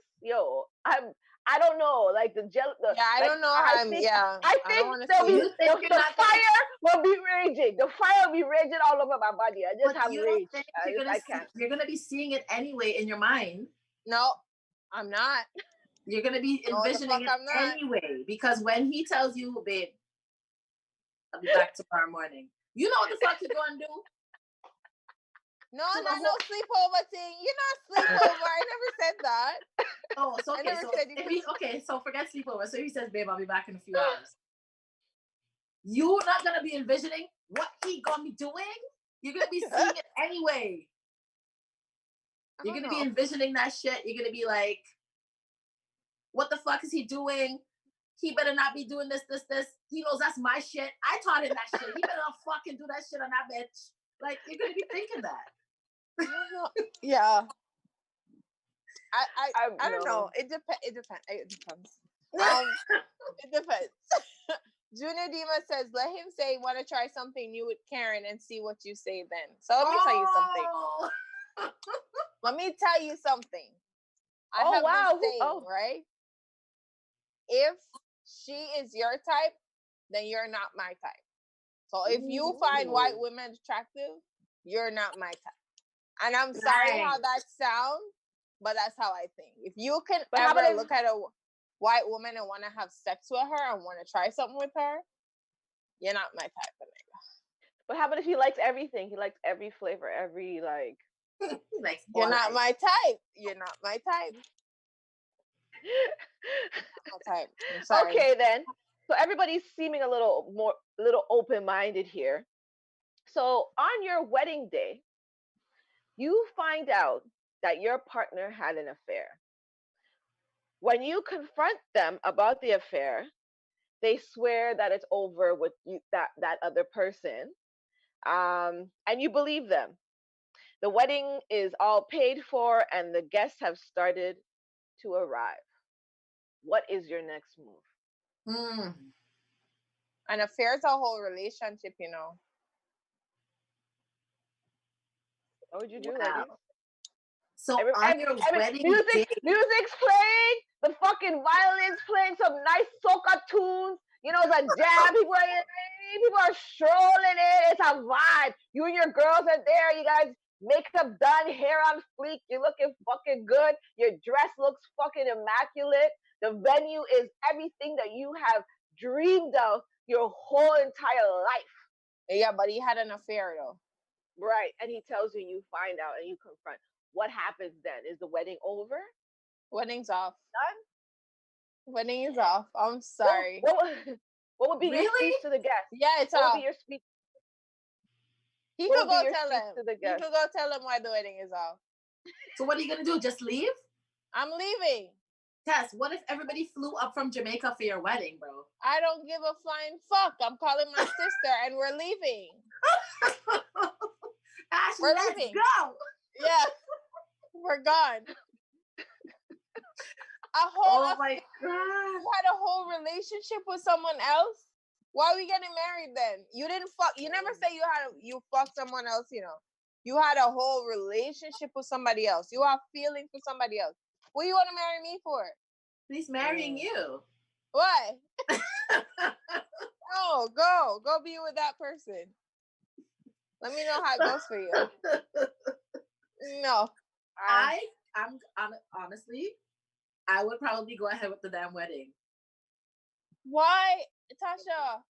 I don't know. Like the I don't know. I think the fire will be raging. The fire will be raging all over my body. I just have rage. You're gonna be seeing it anyway in your mind. No, I'm not. You're gonna be envisioning it anyway, because when he tells you, babe, I'll be back tomorrow morning. You know what the fuck he's gonna do? No, not no sleepover thing. You're not sleepover. I never said that. Oh, so okay. So forget sleepover. So he says, babe, I'll be back in a few hours. You're not gonna be envisioning what he gonna be doing. You're gonna be seeing it anyway. You're gonna be envisioning that shit. You're gonna be like, what the fuck is he doing? He better not be doing this. He knows that's my shit. I taught him that shit. He better not fucking do that shit on that bitch. Like, you're gonna be thinking that. Yeah. I don't know. It depends. It depends. It depends. Junior Dima says, let him say, want to try something new with Karen and see what you say then. So let me tell you something. Let me tell you something. I have this saying, right? If she is your type, then you're not my type. So if you find white women attractive, you're not my type. And I'm sorry how that sounds, but that's how I think. If you can ever look at a white woman and want to have sex with her and want to try something with her, you're not my type of nigga. But how about if he likes everything? He likes every flavor, every like. You're not my type. You're not my type. type. I'm sorry. Okay, then. So everybody's seeming a little open-minded here. So on your wedding day, you find out that your partner had an affair. When you confront them about the affair, they swear that it's over with you, that other person, and you believe them. The wedding is all paid for, and the guests have started to arrive. What is your next move? An affair is a whole relationship, you know. What would you do, ladies? So on your wedding day, music's playing, the fucking violin's playing some nice soca tunes. You know, it's a jam. People are strolling in. It's a vibe. You and your girls are there. You guys makeup done, hair on fleek. You're looking fucking good. Your dress looks fucking immaculate. The venue is everything that you have dreamed of your whole entire life. Yeah, but he had an affair though. Right. And he tells you, you find out and you confront. What happens then? Is the wedding over? Wedding's off. Done? Wedding is off. I'm sorry. What would be your speech to the guests? Yeah, it's off. What would be your speech? He could go tell them. He could go tell them why the wedding is off. So what are you going to do? Just leave? I'm leaving. Tess, what if everybody flew up from Jamaica for your wedding, bro? I don't give a flying fuck. I'm calling my sister and we're leaving. Ashley, let's go. Yeah. We're gone. My God. You had a whole relationship with someone else? Why are we getting married then? You didn't fuck. You never say you fucked someone else, you know. You had a whole relationship with somebody else. You have feelings for somebody else. What do you want to marry me for? He's marrying you. What? No, go be with that person. Let me know how it goes for you. No. I'm honestly, I would probably go ahead with the damn wedding. Why, Tasha?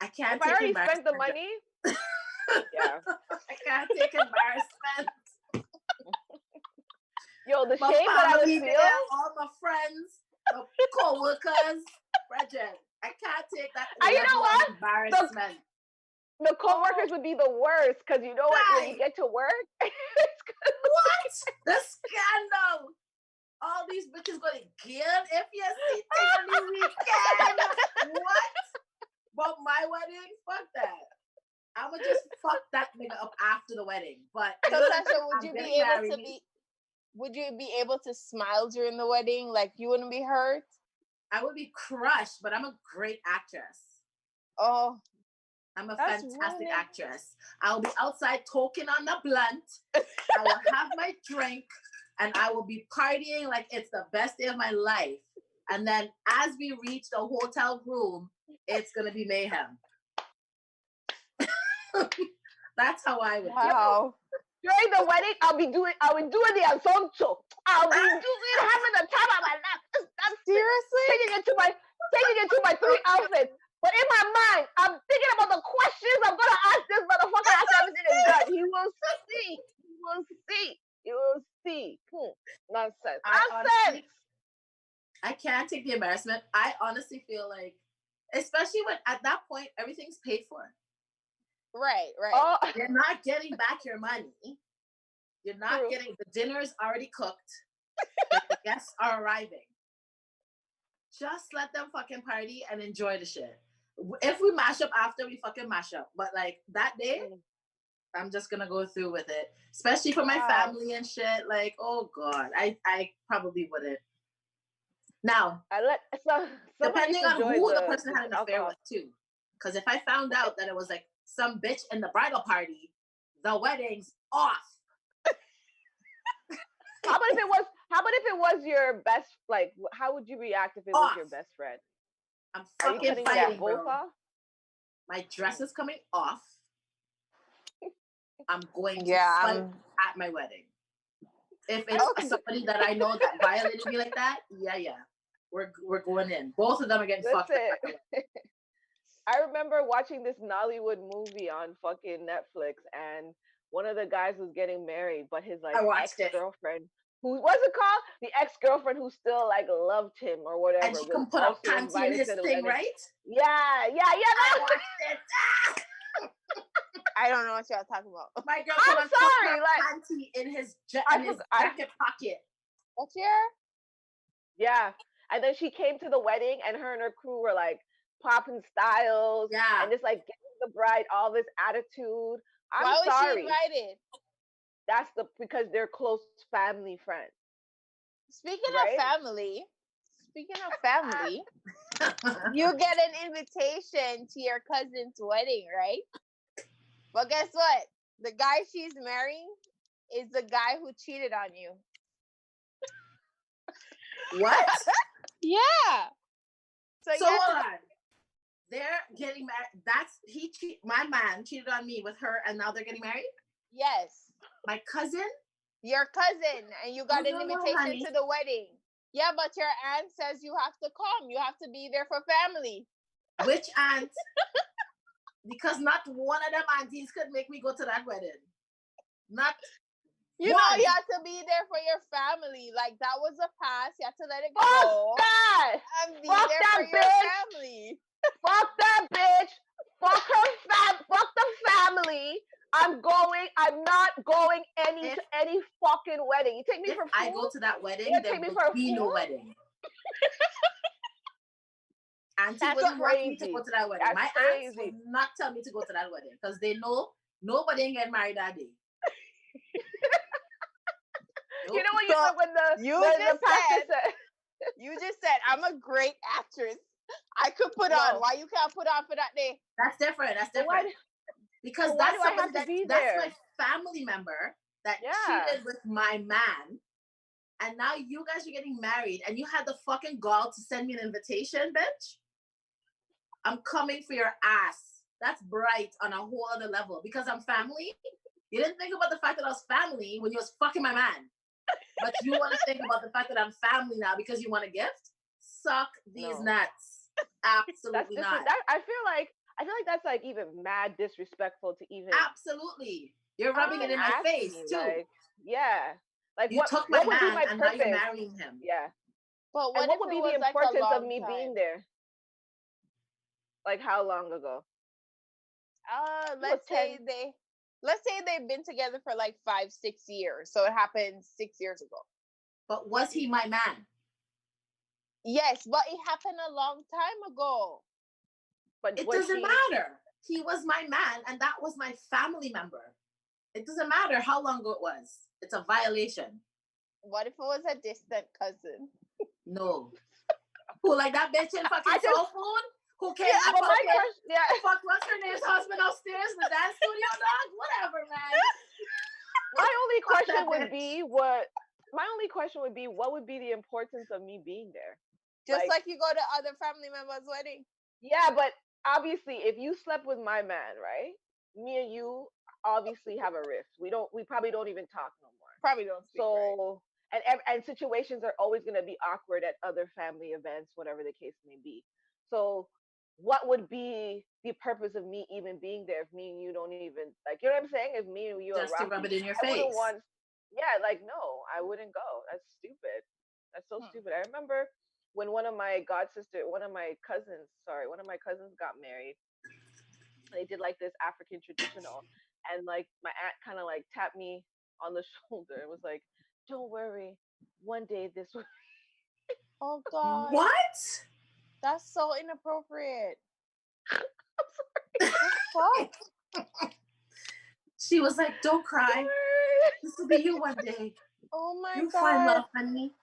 I can't. If I already spent the money. Yeah. I can't take embarrassment. Yo, the shame that I would feel. All my friends, the co-workers, Bridget, I can't take that. You know what? Embarrassment. The co-workers would be the worst because you know what? When you get to work, what? The scandal. All these bitches gonna kill if you see things on the weekend. What? But my wedding? Fuck that. I would just fuck that nigga up after the wedding. But so Tasha, would you be able to smile during the wedding? Like you wouldn't be hurt? I would be crushed, but I'm a great actress. Oh. I'm a fantastic actress. I'll be outside talking on the blunt. I will have my drink and I will be partying like it's the best day of my life. And then as we reach the hotel room, it's going to be mayhem. That's how I would feel. During the wedding, I'll be doing the asonto. I'll be having the time of my life. I'm seriously taking it to my 3 outfits. But in my mind, I'm thinking about the questions I'm gonna ask this motherfucker after everything is done. He will see. Nonsense. Nonsense. I can't take the embarrassment. I honestly feel like, especially when at that point everything's paid for. Right. Oh. You're not getting back your money. You're not getting, the dinner's already cooked. The guests are arriving. Just let them fucking party and enjoy the shit. If we mash up after, we fucking mash up. But like that day, I'm just gonna go through with it. Especially for my family and shit. Like, oh God, I probably wouldn't. Now, depending on who the person had an affair with too. Because if I found out that it was like some bitch in the bridal party, the wedding's off. How about How about if it was your best? Like, how would you react if it was your best friend? I'm Are you fucking cutting fighting, both bro. off? My dress is coming off. I'm going to fight at my wedding. If it's somebody that I know that violated me like that, yeah. We're going in. Both of them are getting fucked up. I remember watching this Nollywood movie on fucking Netflix, and one of the guys was getting married, but his like ex-girlfriend, who was it called? The ex-girlfriend who still like loved him or whatever. And she can put a panty in his thing, right? Yeah. I watched it. I don't know what y'all talking about. My girl put a panty in his jacket pocket. What year? Yeah. And then she came to the wedding, and her and her crew were like popping styles. Yeah. And just like giving the bride all this attitude. Why was she invited? That's because they're close family friends. Speaking of family, you get an invitation to your cousin's wedding, right? But guess what? The guy she's marrying is the guy who cheated on you. What? Yeah. So hold on. They're getting married. My man cheated on me with her, and now they're getting married? Yes. My cousin? Your cousin, and you got an invitation to the wedding. Yeah, but your aunt says you have to come. You have to be there for family. Which aunt? Because not one of them aunties could make me go to that wedding. Not you know, you have to be there for your family. Like, that was a pass. You have to let it go. Fuck that! And be there for your family. Fuck that bitch! Fuck her fuck the family. I'm not going to any fucking wedding. You take me for food? I go to that wedding, there will be no wedding. Auntie wouldn't want me to go to that wedding. My aunts would not tell me to go to that wedding because they know nobody ain't getting married that day. You know when pastor said, you just said, I'm a great actress. I could put on. Why you can't put on for that day? That's different. Because that's my family member that cheated with my man. And now you guys are getting married and you had the fucking gall to send me an invitation, bitch. I'm coming for your ass. That's bright on a whole other level. Because I'm family. You didn't think about the fact that I was family when you was fucking my man. But you want to think about the fact that I'm family now because you want a gift? Suck these nuts. Absolutely not. I feel like that's like even mad disrespectful to even. Absolutely. You're rubbing it in my face too. Like, yeah. Like you took my man and now you're marrying him. Yeah. But what would be the importance of me being there? Like how long ago? Let's say they've been together for like 5-6 years. So it happened 6 years ago. But was he my man? Yes, but it happened a long time ago. But it doesn't matter. He was my man and that was my family member. It doesn't matter how long ago it was. It's a violation. What if it was a distant cousin? No. Who, like that bitch in fucking Soul Food? Who came to fuck what's her name's husband upstairs in the dance studio, dog? Whatever, man. My only question would be what would be the importance of me being there? Just like you go to other family members' wedding. Yeah, but obviously if you slept with my man, right? Me and you obviously have a rift. We probably don't even talk no more. Probably don't speak. So and situations are always gonna be awkward at other family events, whatever the case may be. So what would be the purpose of me even being there if me and you don't even like, you know what I'm saying? If me and you just to rub it in your face. Like no, I wouldn't go. That's stupid. That's so stupid. I remember when one of my cousins got married. They did like this African traditional, and like my aunt kind of like tapped me on the shoulder and was like, "Don't worry, one day this will." Oh God! What? That's so inappropriate. I'm sorry. She was like, "Don't cry. This will be you one day. Oh my God! You'll find love, honey."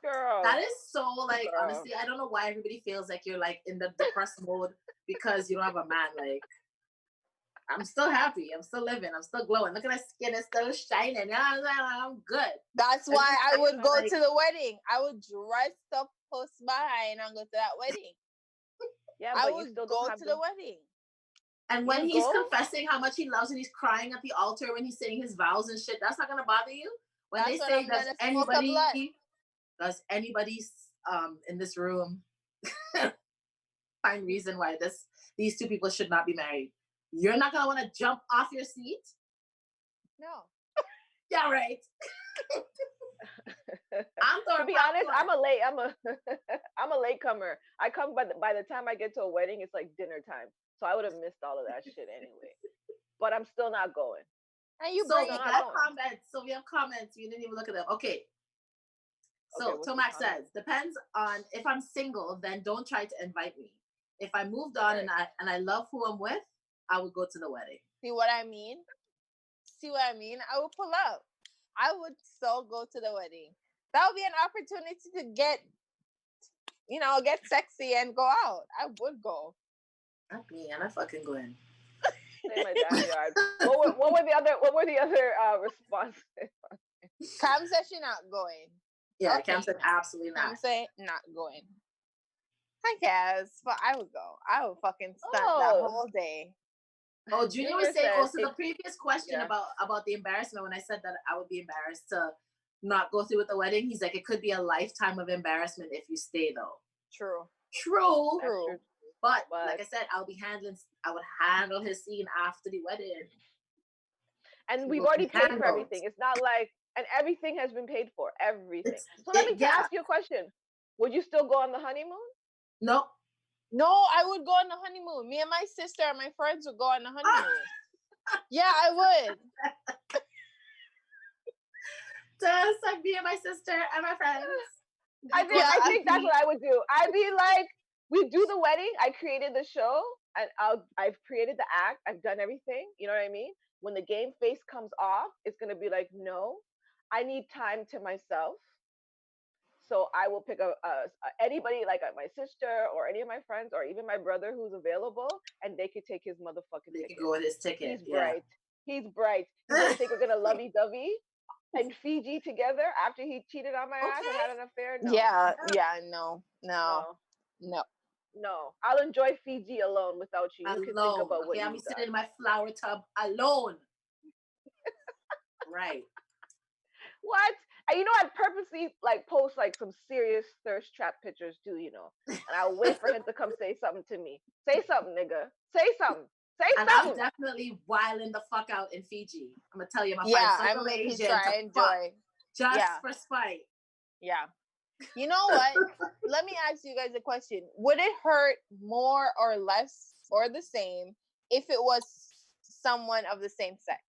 Girl, that is so like honestly, I don't know why everybody feels like you're like in the depressed mode because you don't have a man. Like, I'm still happy. I'm still living. I'm still glowing. Look at my skin. It's still shining. I'm good. That's why I would go to the wedding. I would dress up post behind and go to that wedding. Yeah, I would go to the wedding. And when he's confessing how much he loves and he's crying at the altar when he's saying his vows and shit, that's not gonna bother you? When they say, does anybody in this room find reason why these two people should not be married? You're not gonna want to jump off your seat? No. Yeah, right. To be honest, I'm a latecomer. I come by the time I get to a wedding, it's like dinner time. So I would have missed all of that shit anyway. But I'm still not going. And we have comments. So we have comments. You didn't even look at them. Okay. So Tomac says, depends on if I'm single, then don't try to invite me. If I moved on and I love who I'm with, I would go to the wedding. See what I mean? I would pull up. I would so go to the wedding. That would be an opportunity to get sexy and go out. I would go. Not me. I'm not fucking going. In my backyard. What were the other responses? Cam said she's not going. Yeah, okay. Cam said absolutely not. Cam said not going. I guess, but I would go. I would fucking stunt that whole day. Oh, Junior was saying also the previous question about the embarrassment when I said that I would be embarrassed to not go through with the wedding. He's like, it could be a lifetime of embarrassment if you stay though. True. But like I said, I would handle his scene after the wedding. And we've already paid for everything. It's not like, and everything has been paid for. Everything. So let me ask you a question. Would you still go on the honeymoon? No. No, I would go on the honeymoon. Me and my sister and my friends would go on the honeymoon. Yeah, I would. Just like me and my sister and my friends. I think that's what I would do. I'd be like, we do the wedding. I created the show, and I've created the act. I've done everything. You know what I mean? When the game face comes off, it's gonna be like, no, I need time to myself. So I will pick anybody like my sister or any of my friends or even my brother who's available, and they could take his motherfucking ticket. They could go with his ticket. He's bright. He's bright. You think we're gonna lovey-dovey and Fiji together after he cheated on my ass and had an affair? No. No. I'll enjoy Fiji alone without you. You can think about what I'm sitting in my flower tub alone. Right. What? And I'd purposely post some serious thirst trap pictures too, and I'll wait for him to come say something to me. Say something, nigga. Say something. And I'm definitely wilding the fuck out in Fiji. I'm gonna tell you, I'm making sure I enjoy just for spite. Yeah. You know what? Let me ask you guys a question. Would it hurt more or less or the same if it was someone of the same sex?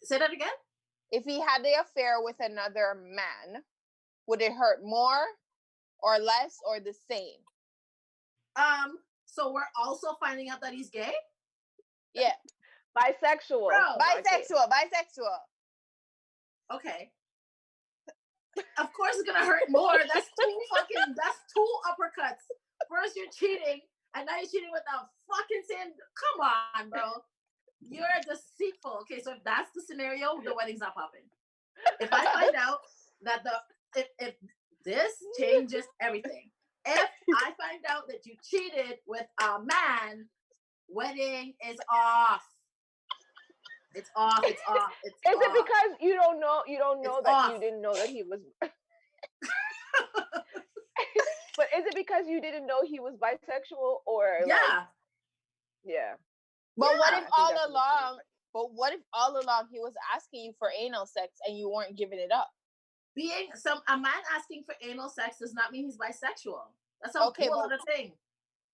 Say that again? If he had the affair with another man, would it hurt more or less or the same? So we're also finding out that he's gay? Yeah. Bisexual. Bisexual. Okay. Of course it's gonna hurt more. That's two uppercuts. First you're cheating, and now you're cheating with a fucking sin. Come on, bro. You're deceitful. Okay, so if that's the scenario, the wedding's not popping. If I find out that if this changes everything. If I find out that you cheated with a man, wedding is off. It's off. Is it because you don't know that you didn't know that he was But is it because you didn't know he was bisexual or yeah. But what if all along he was asking you for anal sex and you weren't giving it up? A man asking for anal sex does not mean he's bisexual. That's a whole other thing.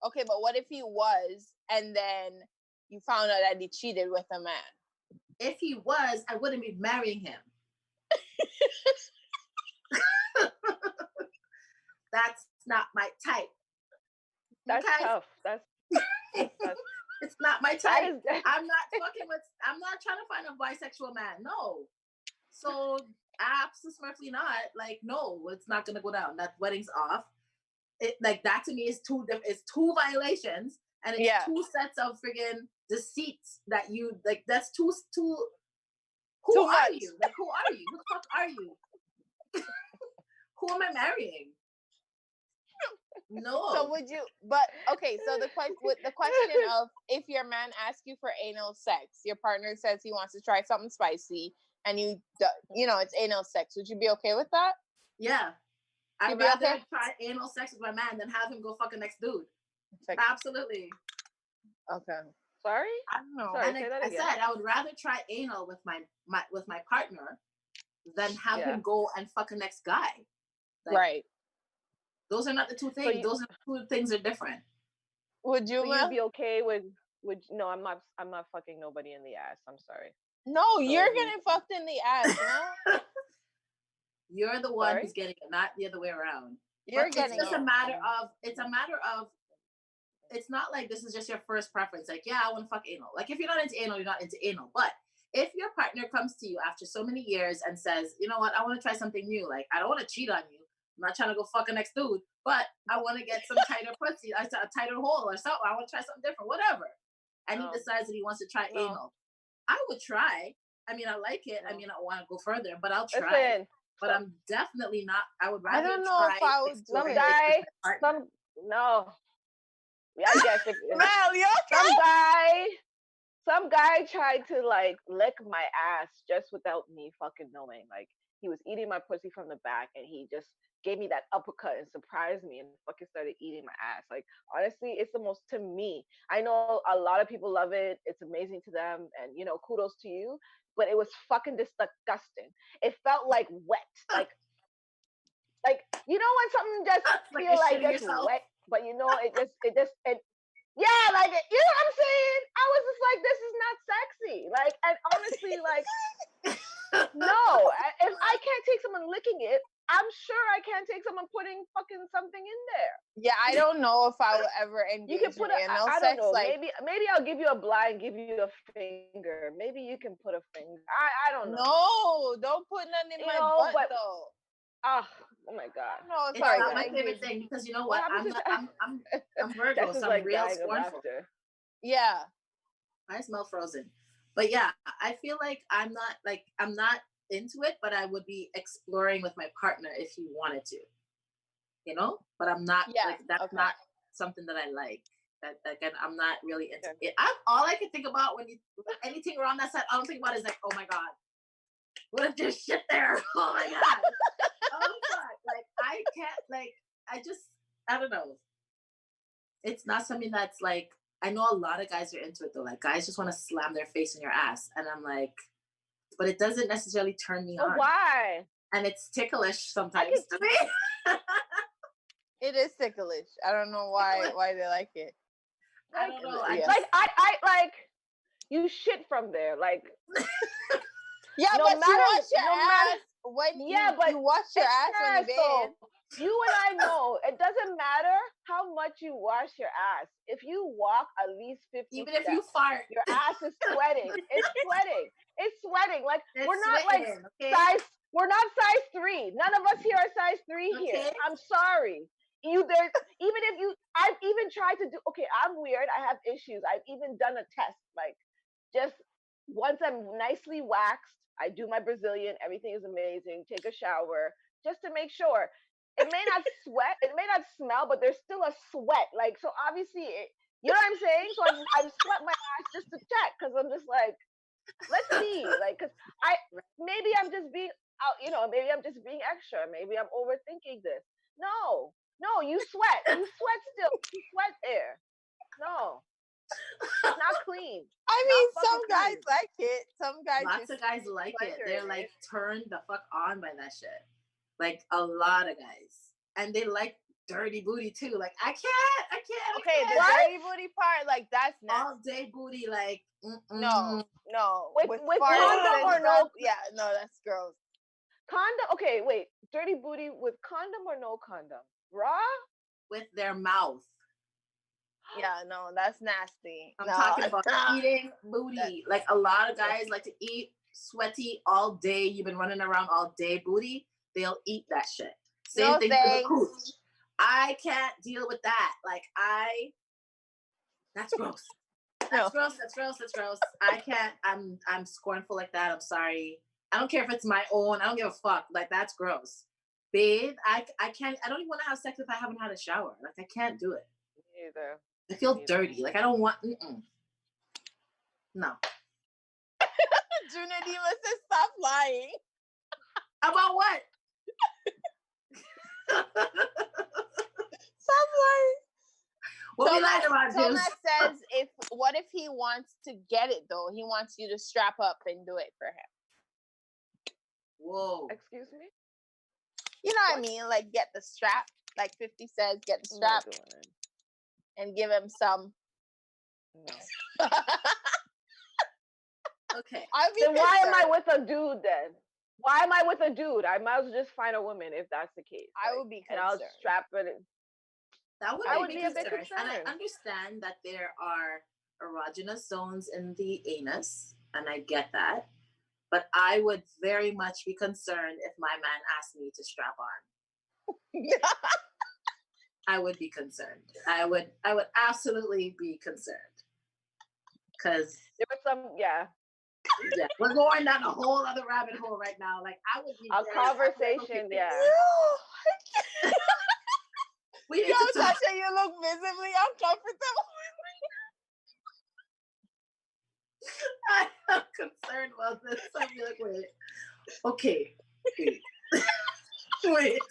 Okay, but what if he was and then you found out that he cheated with a man? If he was, I wouldn't be marrying him. That's not my type. That's tough. That's it's not my type. I'm not trying to find a bisexual man. No. So absolutely not. No, it's not gonna go down. That wedding's off. That to me is two violations. and it's two sets of friggin' deceits that you like. That's two. Who are you? Like, who are you? Who the fuck are you? Who am I marrying? No. So would you? But okay. So the question of if your man asks you for anal sex, your partner says he wants to try something spicy, and it's anal sex. Would you be okay with that? Yeah. I'd rather try anal sex with my man than have him go fuck the next dude. Absolutely. Okay. Sorry? I don't know. Sorry, and I said I would rather try anal with my partner than have him go and fuck the next guy. Like, right. Those are not the two things. Those two things are different. Would you be okay with no, I'm not fucking nobody in the ass. I'm sorry. No, you're getting fucked in the ass, no? You're the one who's getting it, not the other way around. It's just a matter of it's not like this is just your first preference. Like, yeah, I want to fuck anal. Like, if you're not into anal, you're not into anal. But if your partner comes to you after so many years and says, you know what, I want to try something new. Like, I don't want to cheat on you. I'm not trying to go fuck a next dude, but I want to get some tighter pussy, a tighter hole or something. I want to try something different, whatever. And he decides that he wants to try anal. I would try. I mean, I like it. I mean, I want to go further, but I'll try. But I'm definitely not. I would rather. I don't know if I would do it. No. Yeah, I guess if Mel, you okay? Some guy tried to like lick my ass just without me fucking knowing. Like, he was eating my pussy from the back, and he just gave me that uppercut and surprised me and fucking started eating my ass. Like, honestly, it's the most, to me, I know a lot of people love it. It's amazing to them, and kudos to you. But it was fucking disgusting. It felt like wet, like when something just feel like just wet, but it yeah, like you know what I'm saying? I was just like, this is not sexy. Like, and honestly, like, no, if I can't take someone licking it, I'm sure I can't take someone putting fucking something in there. Yeah, I don't know if I will ever engage you can put in anal I sex. Don't know. Like, maybe I'll give you a blind, give you a finger. Maybe you can put a finger. I don't know. No, don't put nothing in my butt though. Oh my God. No, it's not my favorite thing because you know what? I'm Virgo, so I'm real scornful. Yeah. I smell frozen. But yeah, I feel like I'm not into it, but I would be exploring with my partner if he wanted to. But I'm not that's not something that I like. That again, I'm not really into it. All I can think about when anything around that side, all I'm thinking about is like, oh my God, what if there's shit there? Oh my God. Oh God. Like, I can't, I don't know. It's not something that's like, I know a lot of guys are into it though. Like, guys just want to slam their face in your ass. And I'm like, but it doesn't necessarily turn me on. Why? And it's ticklish sometimes to me. It is ticklish. I don't know why they like it. I don't know. I you shit from there. Like, yeah, but you wash your ass when you wash your ass when you bathe. You and I know it doesn't matter how much you wash your ass. If you walk at least 50 even steps, if you fart, your ass is sweating. It's sweating. It's sweating. Like, we're not we're not size 3. None of us here are size 3 here. I'm sorry. I've even tried to do. Okay, I'm weird. I have issues. I've even done a test. Like, just once I'm nicely waxed, I do my Brazilian. Everything is amazing. Take a shower just to make sure. It may not sweat, it may not smell, but there's still a sweat. Like, so obviously, you know what I'm saying? So I've sweat my ass just to check, because I'm just like, let's see. Like, because maybe I'm just being maybe I'm just being extra. Maybe I'm overthinking this. No, you sweat. You sweat still. You sweat there. No. It's not clean. I mean, some guys like it. Some guys lots of guys like it. They're like turned the fuck on by that shit. Like, a lot of guys. And they like dirty booty too. Like, I can't. Okay, the dirty booty part, like, that's nasty. All day booty, like, No. With condom or no? Yeah, no, that's gross. Condom? Okay, wait. Dirty booty with condom or no condom? Raw? With their mouth. Yeah, no, that's nasty. I'm talking about eating booty. Like, a lot of guys like to eat sweaty all day. You've been running around all day booty. They'll eat that shit. Same thing for the cooch. I can't deal with that. Like, That's gross. That's gross. That's gross. That's gross. I can't. I'm scornful like that. I'm sorry. I don't care if it's my own. I don't give a fuck. Like, that's gross. Bathe. I can't. I don't even want to have sex if I haven't had a shower. Like, I can't do it. Me either. I feel dirty. Like, I don't want. No. Junadima says, stop lying. About what? Stop lying. What we lied about, Thomas says, what if he wants to get it though? He wants you to strap up and do it for him. Whoa. Excuse me? You know what I mean? Like, get the strap. Like 50 says, get the strap and give him some. No. Okay. Then why am I with a dude then? Why am I with a dude? I might as well just find a woman if that's the case. I would be concerned. And I'll strap it. That would be a bit concerned. And I understand that there are erogenous zones in the anus, and I get that. But I would very much be concerned if my man asked me to strap on. I would be concerned. I would absolutely be concerned. Because there was some, yeah, we're going down a whole other rabbit hole right now. Like, I would be a conversation, yeah. We need to talk. Tasha, you look visibly uncomfortable. I am concerned about this. I'm like, wait. Okay. Wait.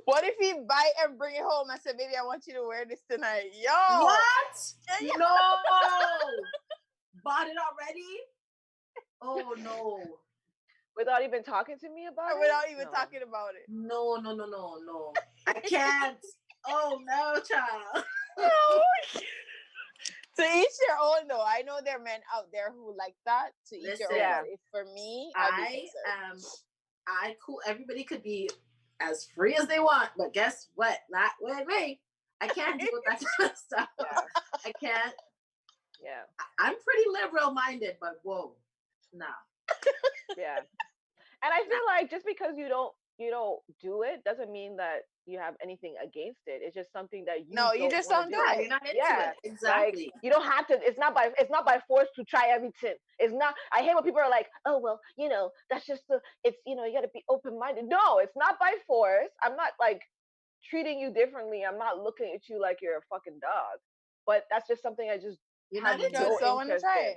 What if he bite and bring it home? I said, baby, I want you to wear this tonight. Yo. What? No. Bought it already? Oh, no. Without even talking to me about it? Without even talking about it. No. I can't. Oh, no, child. No. To each their own, though. I know there are men out there who like that. To each their own. If for me, I cool. Everybody could be as free as they want, but guess what? Not with me. I can't deal with that kind of stuff. Yeah. I can't. Yeah. I'm pretty liberal-minded, but whoa, no. Yeah. And I feel like just because you don't do it doesn't mean that you have anything against it. It's just something that you just don't do it. You're not into it. Exactly. Like, you don't have to. It's not by force to try everything. It's not. I hate when people are like, oh well, that's just it's you got to be open minded. No, it's not by force. I'm not like treating you differently. I'm not looking at you like you're a fucking dog. But that's just something I just have no interest in.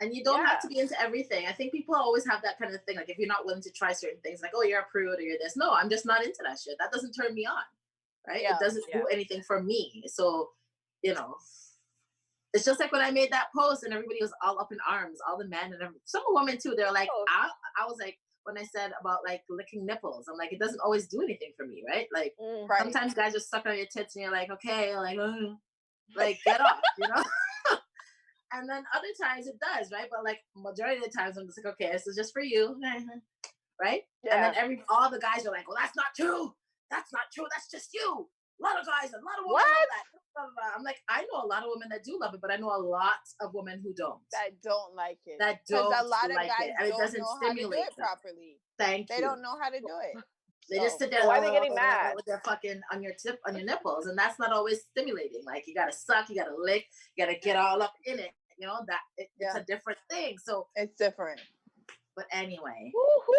And you don't have to be into everything. I think people always have that kind of thing. Like, if you're not willing to try certain things, like, oh, you're a prude or you're this. No, I'm just not into that shit. That doesn't turn me on, right? It doesn't do anything for me. So, it's just like when I made that post and everybody was all up in arms, all the men and some women too. They're like, I was like, when I said about like licking nipples, I'm like, it doesn't always do anything for me, right? Like, sometimes guys just suck on your tits and you're like, okay, like get off, And then other times it does, right? But like majority of the times I'm just like, okay, this is just for you, right? Yeah. And then all the guys are like, well, that's not true. That's not true. That's just you. A lot of guys, a lot of women love that. I'm like, I know a lot of women that do love it, but I know a lot of women who don't. That don't like it. That don't a lot of like guys it. And it doesn't know stimulate how to do it properly. They don't know how to do it. They just sit there. Why are they getting mad? With their fucking on your nipples, and that's not always stimulating. Like, you gotta suck, you gotta lick, you gotta get all up in it. It's a different thing. So it's different. But anyway, who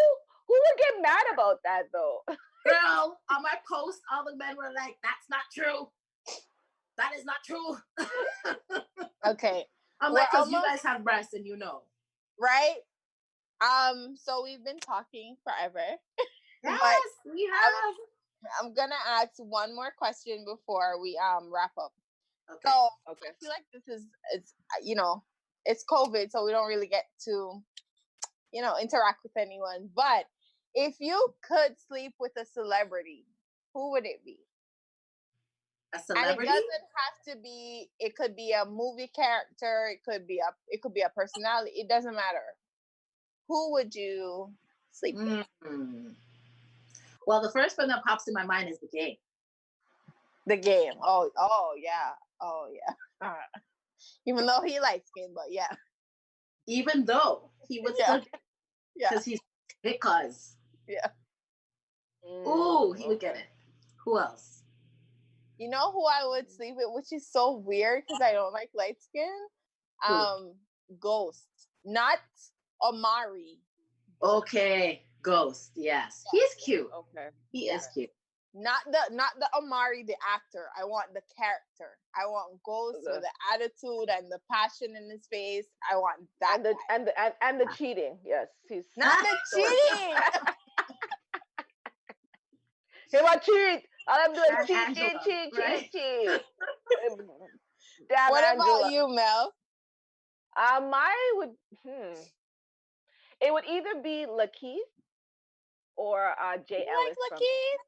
would get mad about that though? Girl, on my post, all the men were like, "That's not true. That is not true." Okay. I'm like, because you guys have breasts and right? So we've been talking forever. Yes, we have. I'm gonna ask one more question before we wrap up. Okay. So I feel like it's COVID, so we don't really get to interact with anyone. But if you could sleep with a celebrity, who would it be? A celebrity? And it doesn't have to be. It could be a movie character. It could be a personality. It doesn't matter. Who would you sleep with? Well, the first one that pops in my mind is The Game. The Game. Oh yeah. Even though he likes skin, but yeah. Even though he would still, because he's because. Yeah. Ooh, he would get it. Who else? You know who I would sleep with, which is so weird because I don't like light skin? Ghost. Not Omari. Okay. Ghost. Yes. He's cute. Okay. He is cute. Not the Omari, the actor. I want the character. I want Ghost with the attitude and the passion in his face. I want that. And the cheating. Yes. He's not the cheating. He want cheat. I'm doing cheat. What about you, Mel? Mine would it would either be Lakeith or Jay Ellis. Like Lakeith?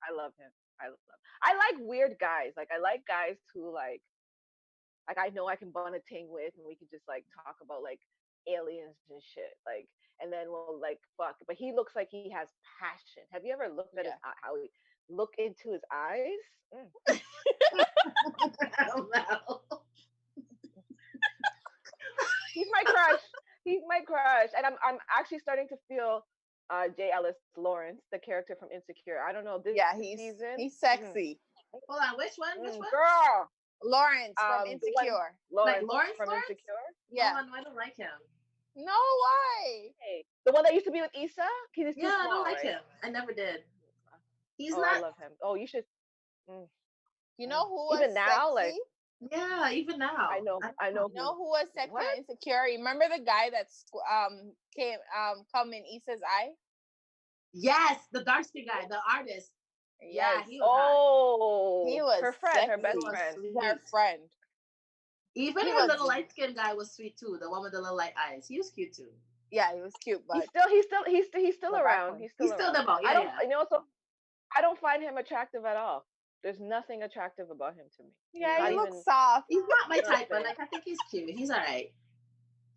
I love him. I like weird guys. Like I like guys who like I know I can bond a ting with, and we can just like talk about like aliens and shit. Like, and then we'll like fuck. But he looks like he has passion. Have you ever looked at his how he look into his eyes? He's my crush, and I'm actually starting to feel Jay Ellis Lawrence, the character from Insecure. I don't know this season. He's sexy. Hold on, which one? Girl, Lawrence from Insecure. Lawrence from Insecure. Yeah, I don't like him. No, why? Hey, the one that used to be with Issa. He's small, I don't like him. I never did. He's not. I love him. Oh, you should. You know who even was now, sexy? like. Yeah, even now. I know. You know who was sexy and Insecure? Remember the guy that come in Issa's eye? Yes, the dark skin guy, the artist. Yes. Yeah, he was he was her friend, sexy. her best friend. Her friend. Even her little light skinned guy was sweet too. The one with the little light eyes. He was cute too. Yeah, he was cute, but he's still around. He's still the ball. Yeah, I don't find him attractive at all. There's nothing attractive about him to me. Yeah, he looks soft. He's not my type, but like I think he's cute. He's all right.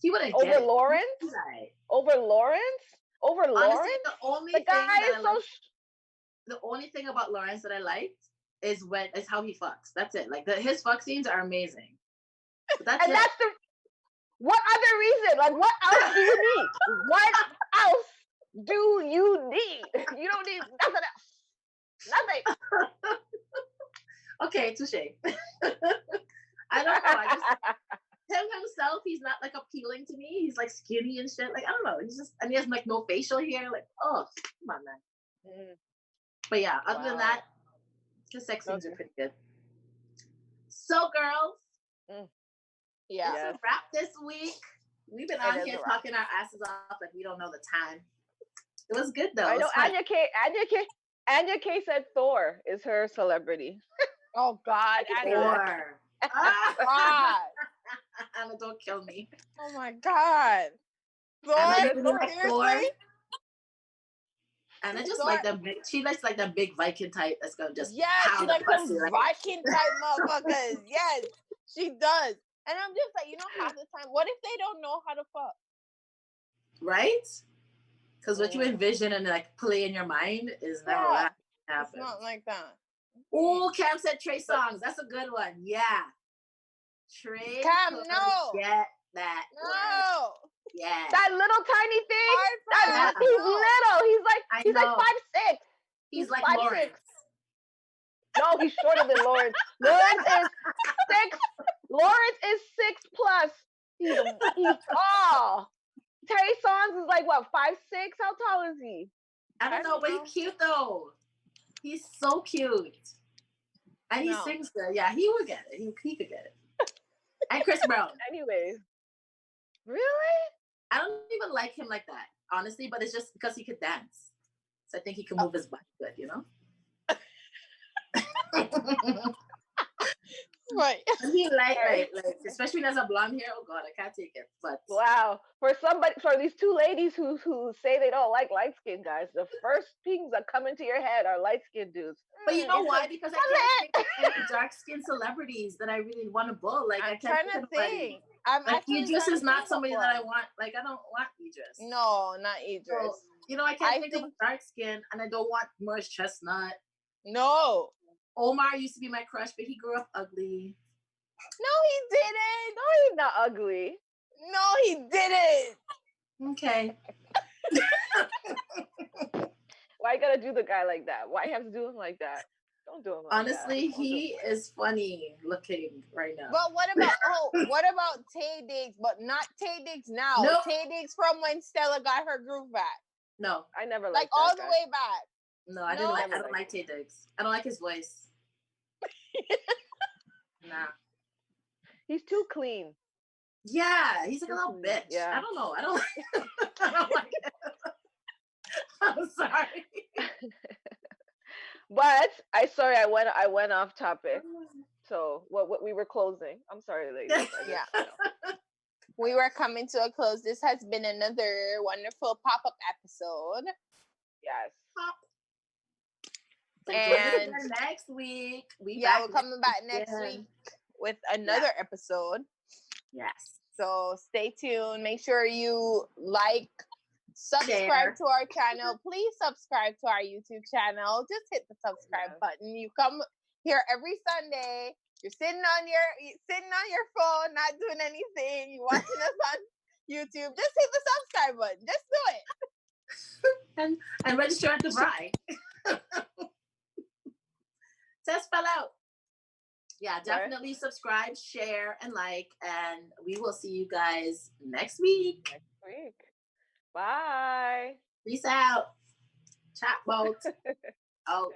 He wouldn't over get Lawrence. He's all right. Over Lawrence. Honestly, the guy is so. The only thing about Lawrence that I liked is how he fucks. That's it. Like his fuck scenes are amazing. But that's what other reason? Like what else do you need? What else do you need? You don't need nothing else. Nothing. Okay, touche. I don't know. Him himself, he's not like appealing to me. He's like skinny and shit. Like I don't know. And he has like no facial hair. Like come on, man. But yeah, other than that, the sex scenes are pretty good. So, girls, that's a wrap this week. We've been on here talking our asses off like we don't know the time. It was good though. I know Anya K said Thor is her celebrity. Oh God, Thor. God. Anna, don't kill me. Oh my God. Thor. And I just like them. She likes like that big Viking type that's gonna just she like them Viking type motherfuckers. Yes, she does. And I'm just like, half the time, what if they don't know how to fuck? Right? Because what you envision and like play in your mind is never what happens. It's not like that. Oh, Cam said Trey Songs. That's a good one. Yeah. Trey. Cam, no. Get that. No. Word. Yeah. That little tiny thing. He's little. He's like 5'6". He's like 5'6". Lawrence. No, he's shorter than Lawrence. Lawrence is 6. Lawrence is 6+. He's tall. Terry Songs is like what, 5'6"? How tall is he? I don't know, but he's cute though. He's so cute. And he sings good. Yeah, he would get it. He could get it. And Chris Brown. Anyways. Really? I don't even like him like that, honestly, but it's just because he could dance. So I think he can move his body good, Right. He like, especially when he has a blonde hair. Oh God, I can't take it. But wow, for these two ladies who say they don't like light skinned guys, the first things that come into your head are light skinned dudes. But you know why? Because I can't think of any dark skinned celebrities that I really want to bull. Like I can't think of anybody. Like Idris is not somebody that I want. Like I don't want Idris. No, not Idris. So, I can't think of dark skin, and I don't want Morris Chestnut. No. Omar used to be my crush, but he grew up ugly. No, he didn't. No, he's not ugly. No, he didn't. Okay. Why you gotta do the guy like that? Why you have to do him like that? Don't do him like Honestly, that. he is funny looking right now. But what about Tay Diggs? But not Tay Diggs now. Nope. Tay Diggs from when Stella got her groove back. No, I never like all the way back. No, I didn't like. I don't like Tay Diggs. I don't like his voice. Nah. He's too clean. Yeah, he's like a little bitch. Yeah. I don't know. I don't like it. I'm sorry. But I went off topic. So what we were closing. I'm sorry, ladies. Yeah. We were coming to a close. This has been another wonderful pop-up episode. Yes. Pop. And next week. We're coming back next week with another episode. Yes. So stay tuned. Make sure you subscribe to our channel. Please subscribe to our YouTube channel. Just hit the subscribe button. You come here every Sunday. You're sitting on your phone, not doing anything. You're watching us on YouTube. Just hit the subscribe button. Just do it. and register at the Bride. Test fell out. Yeah, definitely subscribe, share, and like, and we will see you guys next week. Bye. Peace out. Chat boat. Out.